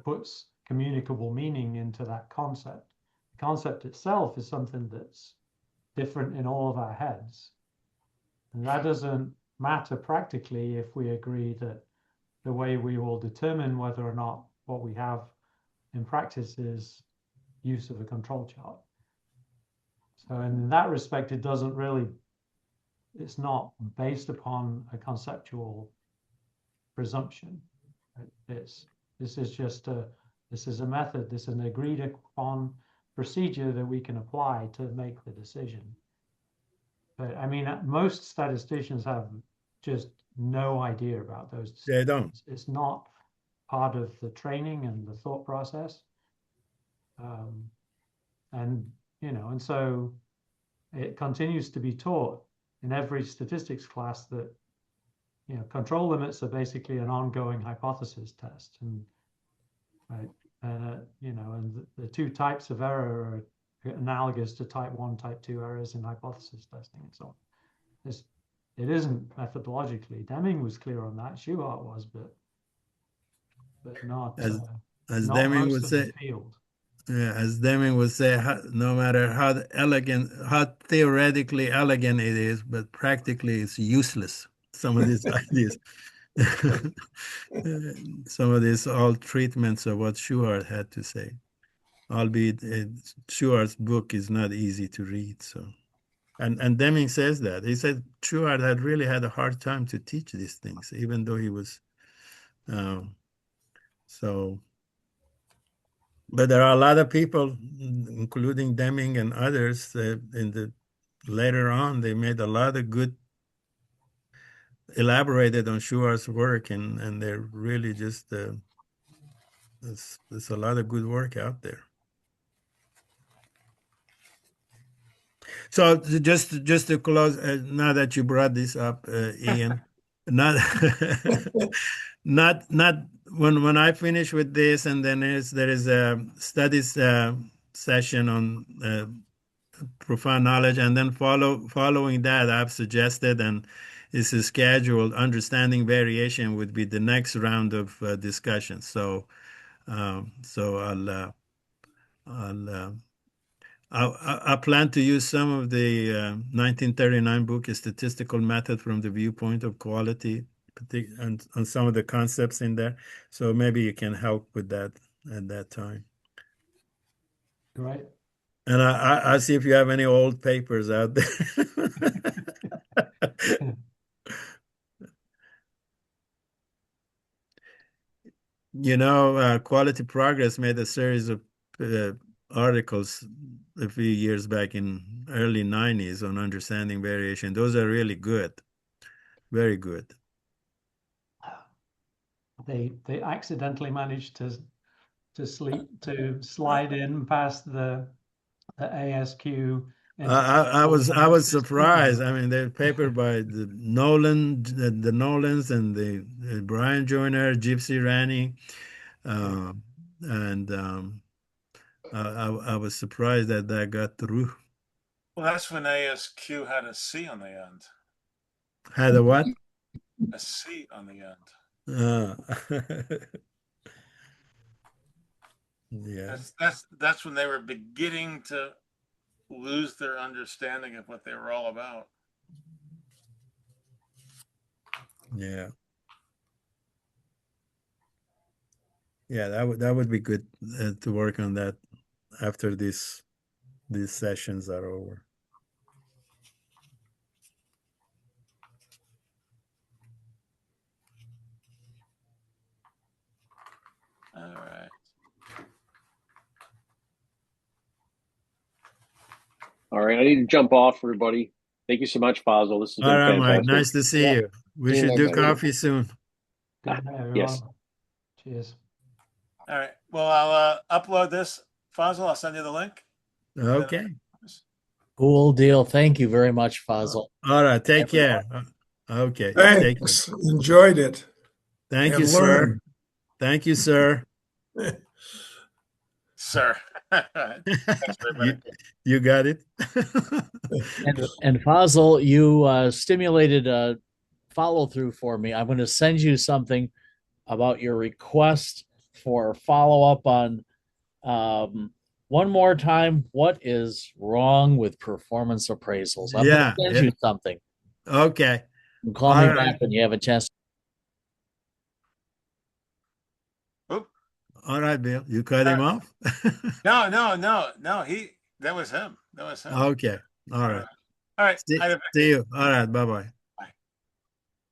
puts communicable meaning into that concept. The concept itself is something that's different in all of our heads. And that doesn't matter practically if we agree that the way we will determine whether or not what we have in practice is use of a control chart. So in that respect, it doesn't really, it's not based upon a conceptual presumption. This is just this is a method, this is an agreed upon procedure that we can apply to make the decision. But I mean, most statisticians have just no idea about those decisions. They don't. It's not part of the training and the thought process. And, you know, and so it continues to be taught in every statistics class that, you know, control limits are basically an ongoing hypothesis test. And, right, you know, and the two types of error are analogous to type 1, type 2 errors in hypothesis testing and so on. It isn't methodologically. Deming was clear on that. Scholtes was, but not as not Deming most would of say. the field. Yeah, as Deming would say, no matter how elegant, how theoretically elegant it is, but practically it's useless. Some of these ideas, some of these old treatments of what Schuart had to say. Albeit Schuart's book is not easy to read. So, and Deming says that. He said Schuart had really had a hard time to teach these things, even though he was so. But there are a lot of people, including Deming and others, later on, they made a lot of good, elaborated on Schuart's work, and they're really just, there's a lot of good work out there. So just to close, now that you brought this up, Ian, not not when I finish with this, and then there is a studies session on profound knowledge, and then following that, I've suggested and is scheduled understanding variation would be the next round of discussion. So I plan to use some of the 1939 book, A Statistical Method from the Viewpoint of Quality, and some of the concepts in there. So maybe you can help with that at that time. Right. And I'll see if you have any old papers out there. You know, Quality Progress made a series of articles a few years back in early 90s on understanding variation. Those are really good, very good. They accidentally managed to slide in past the ASQ. I was surprised. I mean, the paper by the Nolans and the Brian Joyner, Gypsy Rani, and I was surprised that got through. Well, that's when ASQ had a C on the end. Had a what? A C on the end. Yeah. That's when they were beginning to lose their understanding of what they were all about. Yeah. Yeah, that would be good to work on that after these sessions are over. All right. All right, I need to jump off, everybody. Thank you so much, Fazel. This has been All right, fantastic. Mike. Nice to see you. We See you should do next week. coffee soon. Good night, everyone. Yes. Cheers. All right. Well, I'll upload this, Fazel. I'll send you the link. Okay. Cool deal. Thank you very much, Fazel. All right. Take care. Okay. Take care. Thanks. Enjoyed it. Thank And you, sir. learned. Thank you, sir. Sir. Thanks, everybody. You got it. And Fazel, you stimulated a follow through for me. I'm going to send you something about your request for follow up on one more time. What is wrong with performance appraisals? I'm Yeah, going to send you something. Okay. And call All me right. back when you have a chance. Oop. All right, Bill. You cut him off? No. That was him. That was him. Okay. All right. All right. See you. All right. Bye-bye.